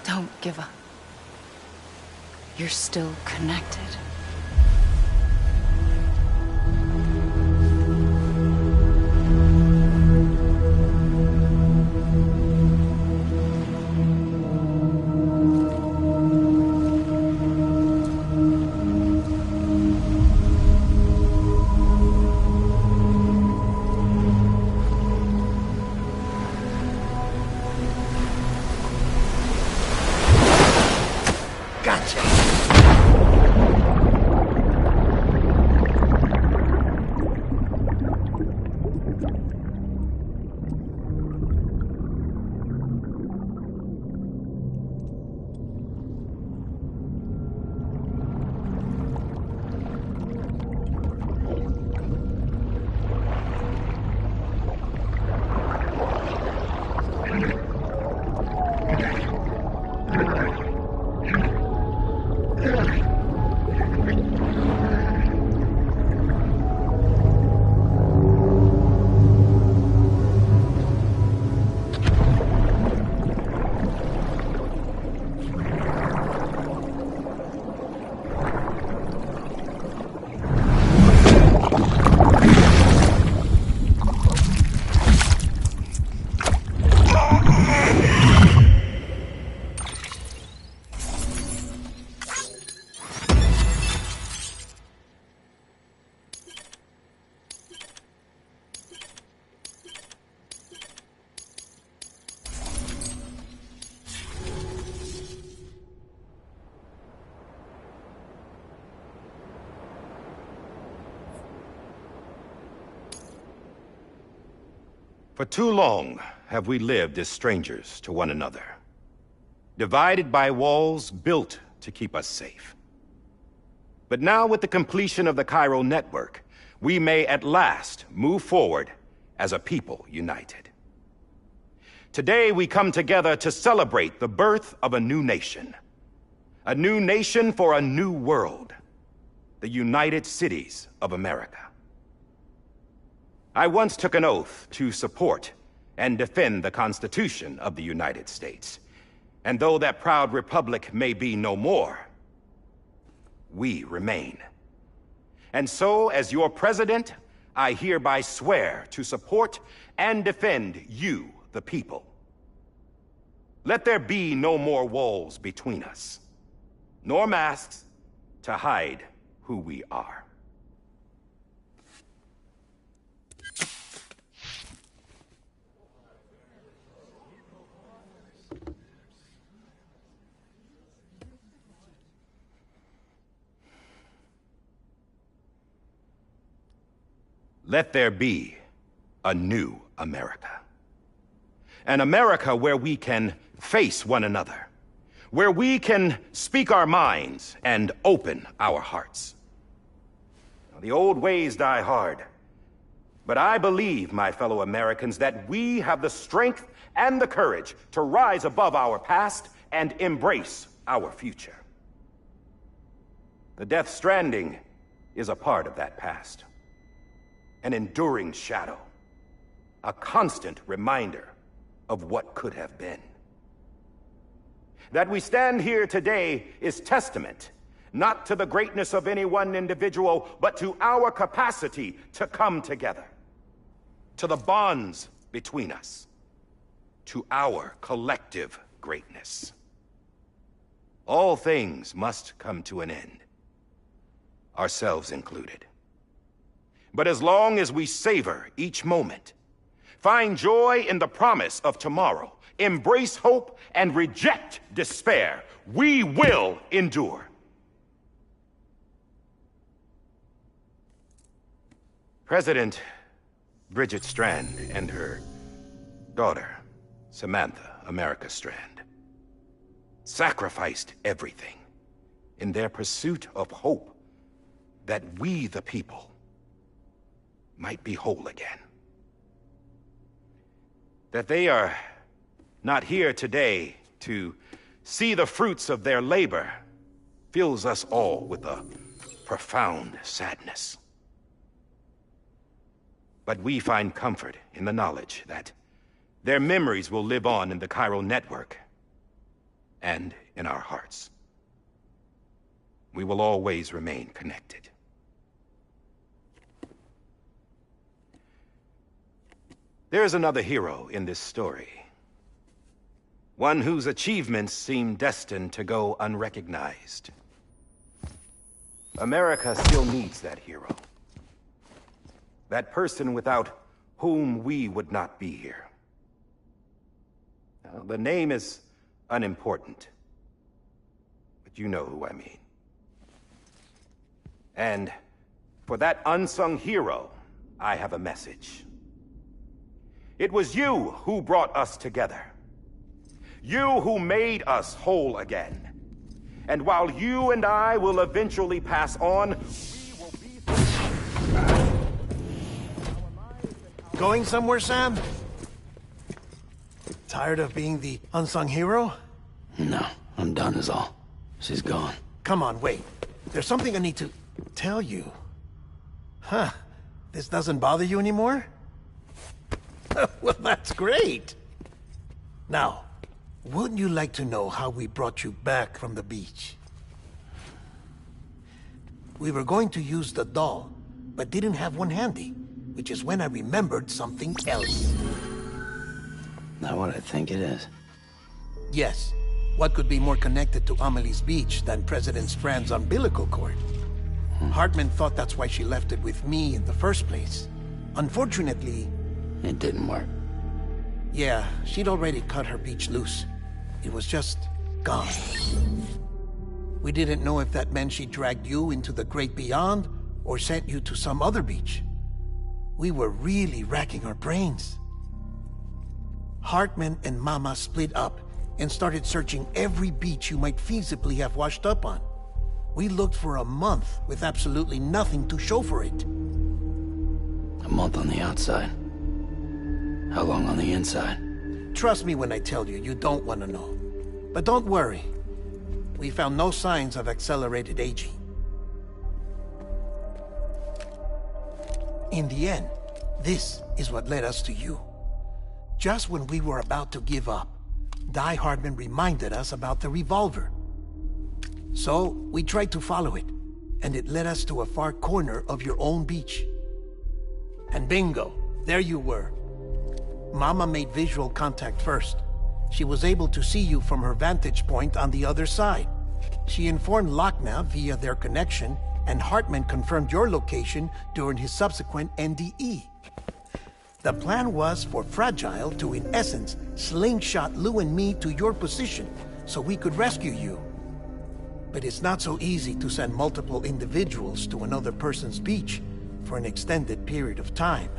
I: Don't give up. You're still connected.
M: For too long have we lived as strangers to one another, divided by walls built to keep us safe. But now, with the completion of the Chiral network, we may at last move forward as a people united. Today we come together to celebrate the birth of a new nation. A new nation for a new world. The United Cities of America. I once took an oath to support and defend the Constitution of the United States. And though that proud republic may be no more, we remain. And so, as your president, I hereby swear to support and defend you, the people. Let there be no more walls between us, nor masks to hide who we are. Let there be a new America. An America where we can face one another, where we can speak our minds and open our hearts. Now, the old ways die hard, but I believe, my fellow Americans, that we have the strength and the courage to rise above our past and embrace our future. The Deathstranding is a part of that past. An enduring shadow, a constant reminder of what could have been. That we stand here today is testament, not to the greatness of any one individual, but to our capacity to come together, to the bonds between us, to our collective greatness. All things must come to an end, ourselves included. But as long as we savor each moment, find joy in the promise of tomorrow, embrace hope, and reject despair, we will endure. President Bridget Strand and her daughter, Samantha America Strand, sacrificed everything in their pursuit of hope that we, the people, might be whole again. That they are not here today to see the fruits of their labor fills us all with a profound sadness. But we find comfort in the knowledge that their memories will live on in the Chiral network and in our hearts. We will always remain connected. There's another hero in this story. One whose achievements seem destined to go unrecognized. America still needs that hero. That person without whom we would not be here. Now, the name is unimportant, but you know who I mean. And for that unsung hero, I have a message. It was you who brought us together. You who made us whole again. And while you and I will eventually pass on, we will be...
E: Going somewhere, Sam? Tired of being the unsung hero?
F: No, I'm done is all. She's gone.
E: Come on, wait. There's something I need to tell you. Huh. This doesn't bother you anymore? Well, that's great. Now, wouldn't you like to know how we brought you back from the beach? We were going to use the doll, but didn't have one handy, which is when I remembered something else.
F: Not what I think it is.
E: Yes. What could be more connected to Amelie's beach than President Strand's umbilical cord? Hartman thought that's why she left it with me in the first place. Unfortunately...
F: It didn't work.
E: Yeah, she'd already cut her beach loose. It was just gone. We didn't know if that meant she dragged you into the great beyond, or sent you to some other beach. We were really racking our brains. Hartman and Mama split up and started searching every beach you might feasibly have washed up on. We looked for a month with absolutely nothing to show for it.
F: A month on the outside. How long on the inside?
E: Trust me when I tell you, you don't want to know. But don't worry. We found no signs of accelerated aging. In the end, this is what led us to you. Just when we were about to give up, Die Hardman reminded us about the revolver. So, we tried to follow it, and it led us to a far corner of your own beach. And bingo, there you were. Mama made visual contact first. She was able to see you from her vantage point on the other side. She informed Locknaw via their connection, and Hartman confirmed your location during his subsequent NDE. The plan was for Fragile to, in essence, slingshot Lou and me to your position so we could rescue you. But it's not so easy to send multiple individuals to another person's beach for an extended period of time.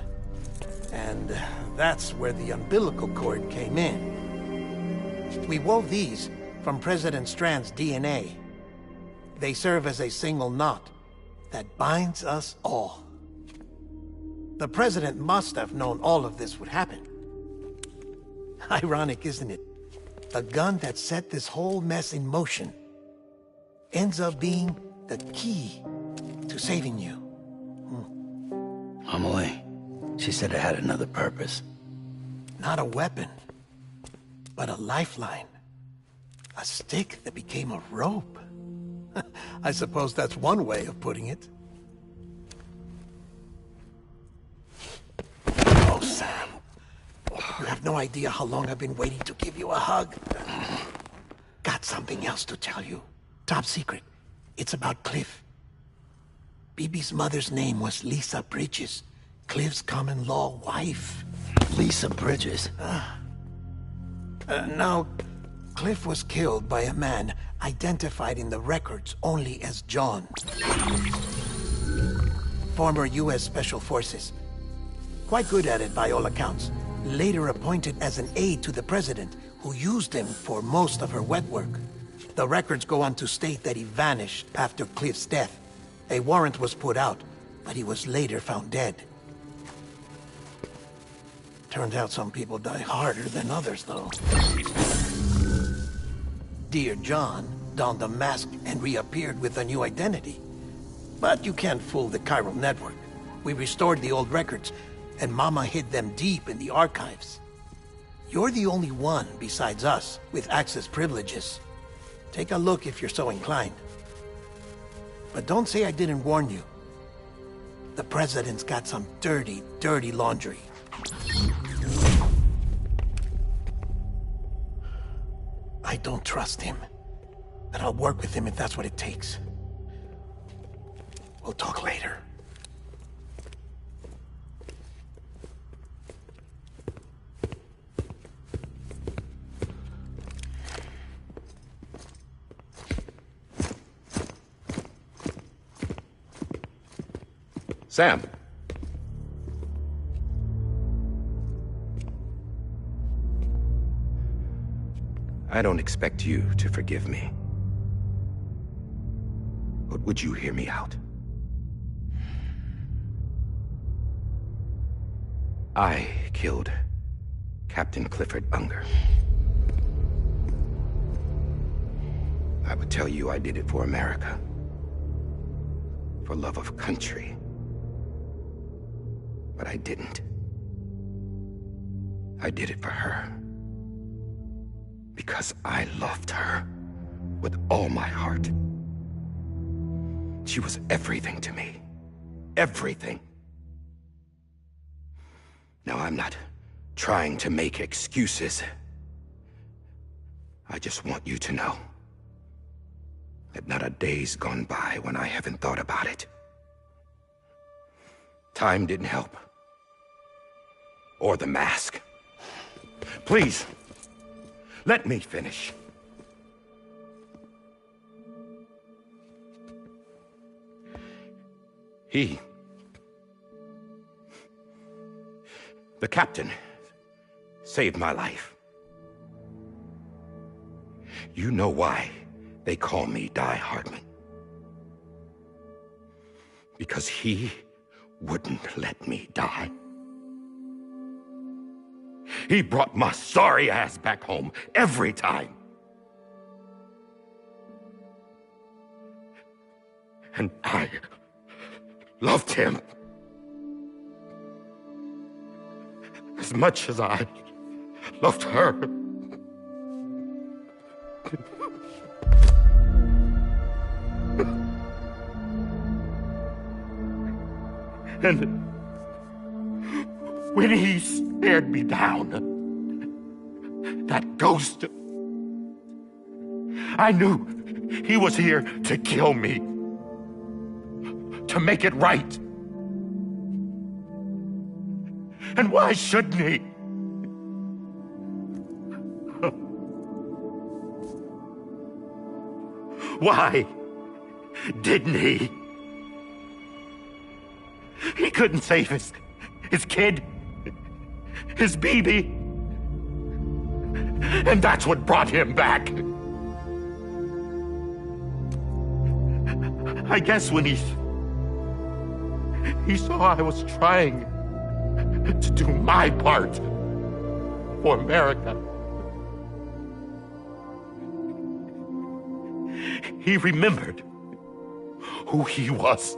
E: And that's where the umbilical cord came in. We wove these from President Strand's DNA. They serve as a single knot that binds us all. The President must have known all of this would happen. Ironic, isn't it? The gun that set this whole mess in motion ends up being the key to saving you.
F: Amelie, she said it had another purpose.
E: Not a weapon, but a lifeline. A stick that became a rope. I suppose that's one way of putting it. Oh, Sam. You have no idea how long I've been waiting to give you a hug. Got something else to tell you. Top secret. It's about Cliff. Bibi's mother's name was Lisa Bridges, Cliff's common-law wife.
F: Lisa Bridges?
E: Now, Cliff was killed by a man identified in the records only as John. Former U.S. Special Forces. Quite good at it by all accounts. Later appointed as an aide to the president, who used him for most of her wet work. The records go on to state that he vanished after Cliff's death. A warrant was put out, but he was later found dead. Turns out some people die harder than others, though. Dear John donned a mask and reappeared with a new identity. But you can't fool the chiral network. We restored the old records, and Mama hid them deep in the archives. You're the only one, besides us, with access privileges. Take a look if you're so inclined. But don't say I didn't warn you. The President's got some dirty, dirty laundry. I don't trust him, but I'll work with him if that's what it takes. We'll talk later.
M: Sam. I don't expect you to forgive me. But would you hear me out? I killed Captain Clifford Unger. I would tell you I did it for America. For love of country. But I didn't. I did it for her. Because I loved her with all my heart. She was everything to me. Everything. Now, I'm not trying to make excuses. I just want you to know that not a day's gone by when I haven't thought about it. Time didn't help. Or the mask. Please, let me finish. The captain saved my life. You know why they call me Die Hardman? Because he wouldn't let me die. He brought my sorry ass back home every time. And I loved him as much as I loved her. And when he stared me down, that ghost, I knew he was here to kill me, to make it right. And why shouldn't he? Why didn't he? He couldn't save his kid, his baby. And that's what brought him back. I guess when he saw I was trying to do my part for America, he remembered who he was.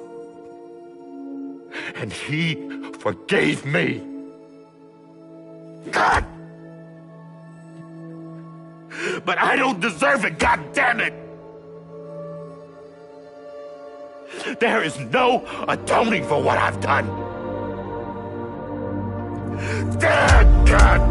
M: And he forgave me. God! But I don't deserve it, God damn it! There is no atoning for what I've done. Damn God!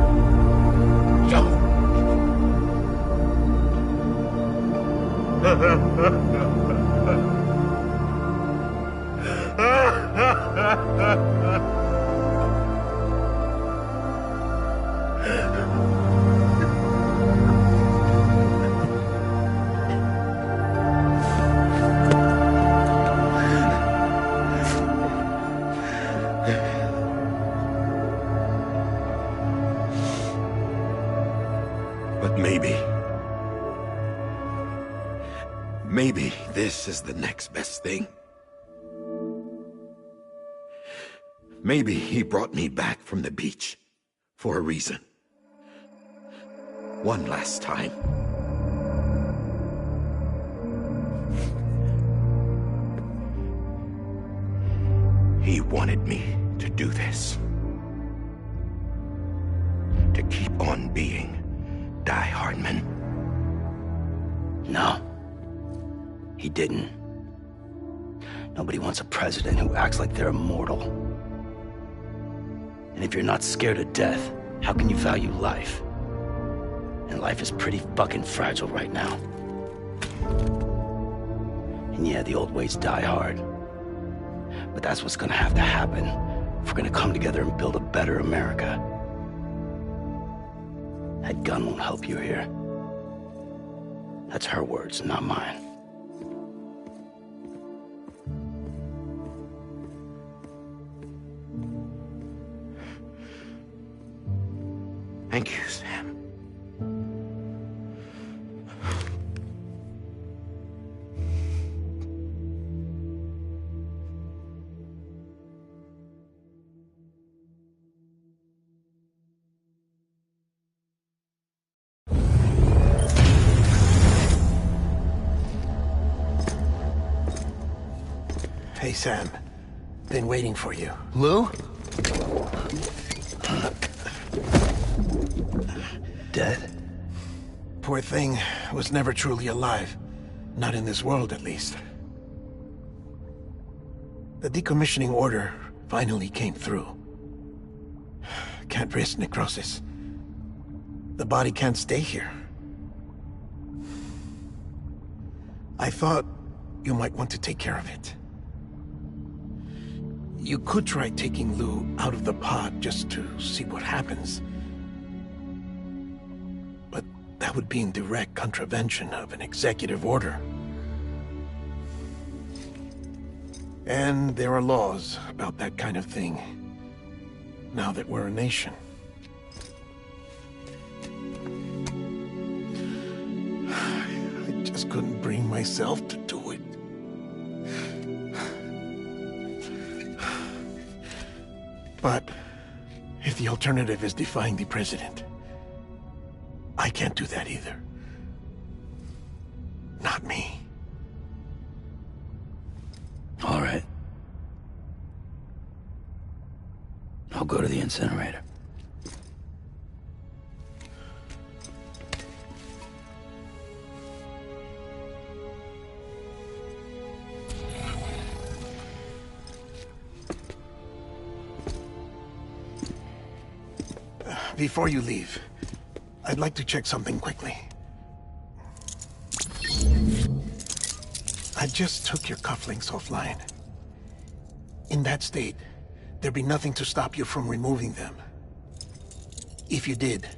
M: But maybe this is the next best thing. Maybe he brought me back from the beach for a reason. One last time. He wanted me to do this. To keep on being Die Hardman.
F: No. He didn't. Nobody wants a president who acts like they're immortal. And if you're not scared of death, how can you value life? And life is pretty fucking fragile right now. And yeah, the old ways die hard. But that's what's gonna have to happen if we're gonna come together and build a better America. That gun won't help you here. That's her words, not mine.
M: Thank you, Sam.
E: Hey, Sam. Been waiting for you.
F: Lou? Dead?
E: Poor thing was never truly alive. Not in this world, at least. The decommissioning order finally came through. Can't risk necrosis. The body can't stay here. I thought you might want to take care of it. You could try taking Lou out of the pod just to see what happens. But that would be in direct contravention of an executive order. And there are laws about that kind of thing, now that we're a nation. myself to do it. But if the alternative is defying the president, I can't do that either. Not me.
F: All right. I'll go to the incinerator.
E: Before you leave, I'd like to check something quickly. I just took your cufflinks offline. In that state, there'd be nothing to stop you from removing them. If you did,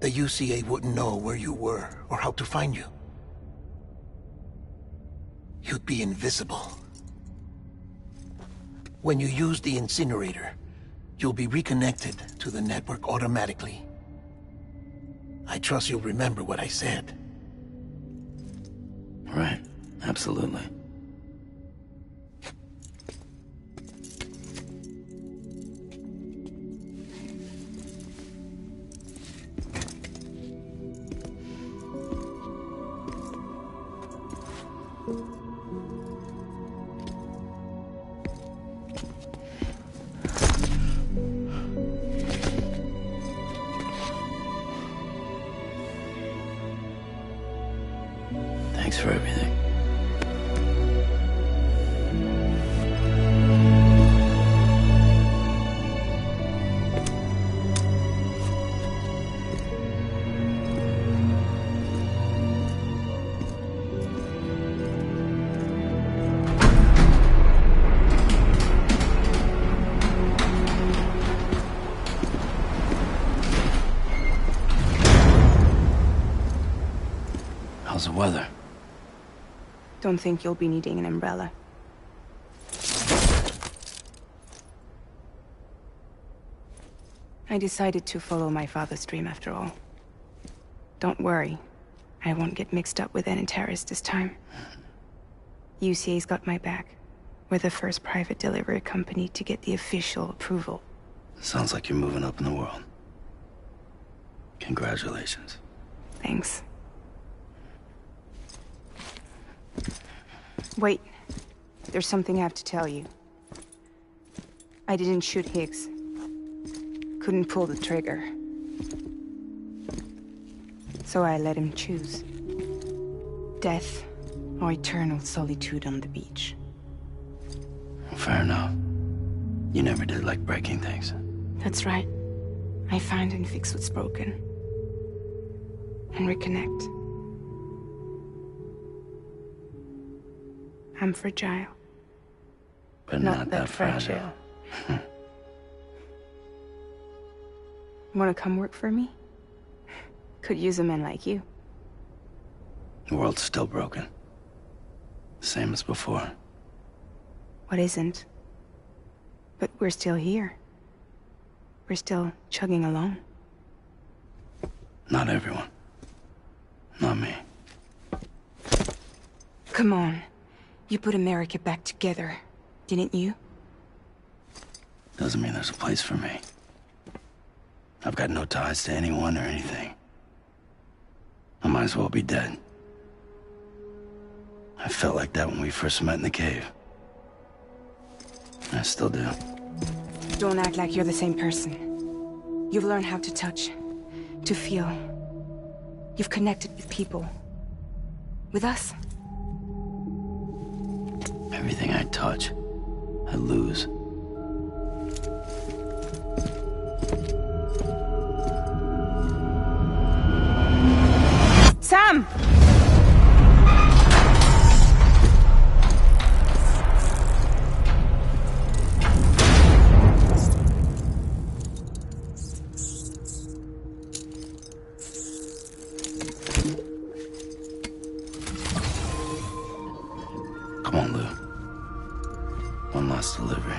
E: the UCA wouldn't know where you were or how to find you. You'd be invisible. When you use the incinerator, you'll be reconnected to the network automatically. I trust you'll remember what I said.
F: Right. Absolutely. Thanks for everything. How's the weather?
G: Don't think you'll be needing an umbrella. I decided to follow my father's dream after all. Don't worry. I won't get mixed up with any terrorists this time. UCA's got my back. We're the first private delivery company to get the official approval.
F: Sounds like you're moving up in the world. Congratulations.
G: Thanks. Wait. There's something I have to tell you. I didn't shoot Higgs. Couldn't pull the trigger. So I let him choose. Death or eternal solitude on the beach.
F: Fair enough. You never did like breaking things.
G: That's right. I find and fix what's broken. And reconnect. I'm fragile.
F: But not that fragile.
G: Wanna come work for me? Could use a man like you.
F: The world's still broken. Same as before.
G: What isn't? But we're still here. We're still chugging along.
F: Not everyone. Not me.
G: Come on. You put America back together, didn't you?
F: Doesn't mean there's a place for me. I've got no ties to anyone or anything. I might as well be dead. I felt like that when we first met in the cave. I still do.
G: Don't act like you're the same person. You've learned how to touch, to feel. You've connected with people. With us.
F: Everything I touch, I lose.
G: Sam!
F: Come on, Lou. One last delivery.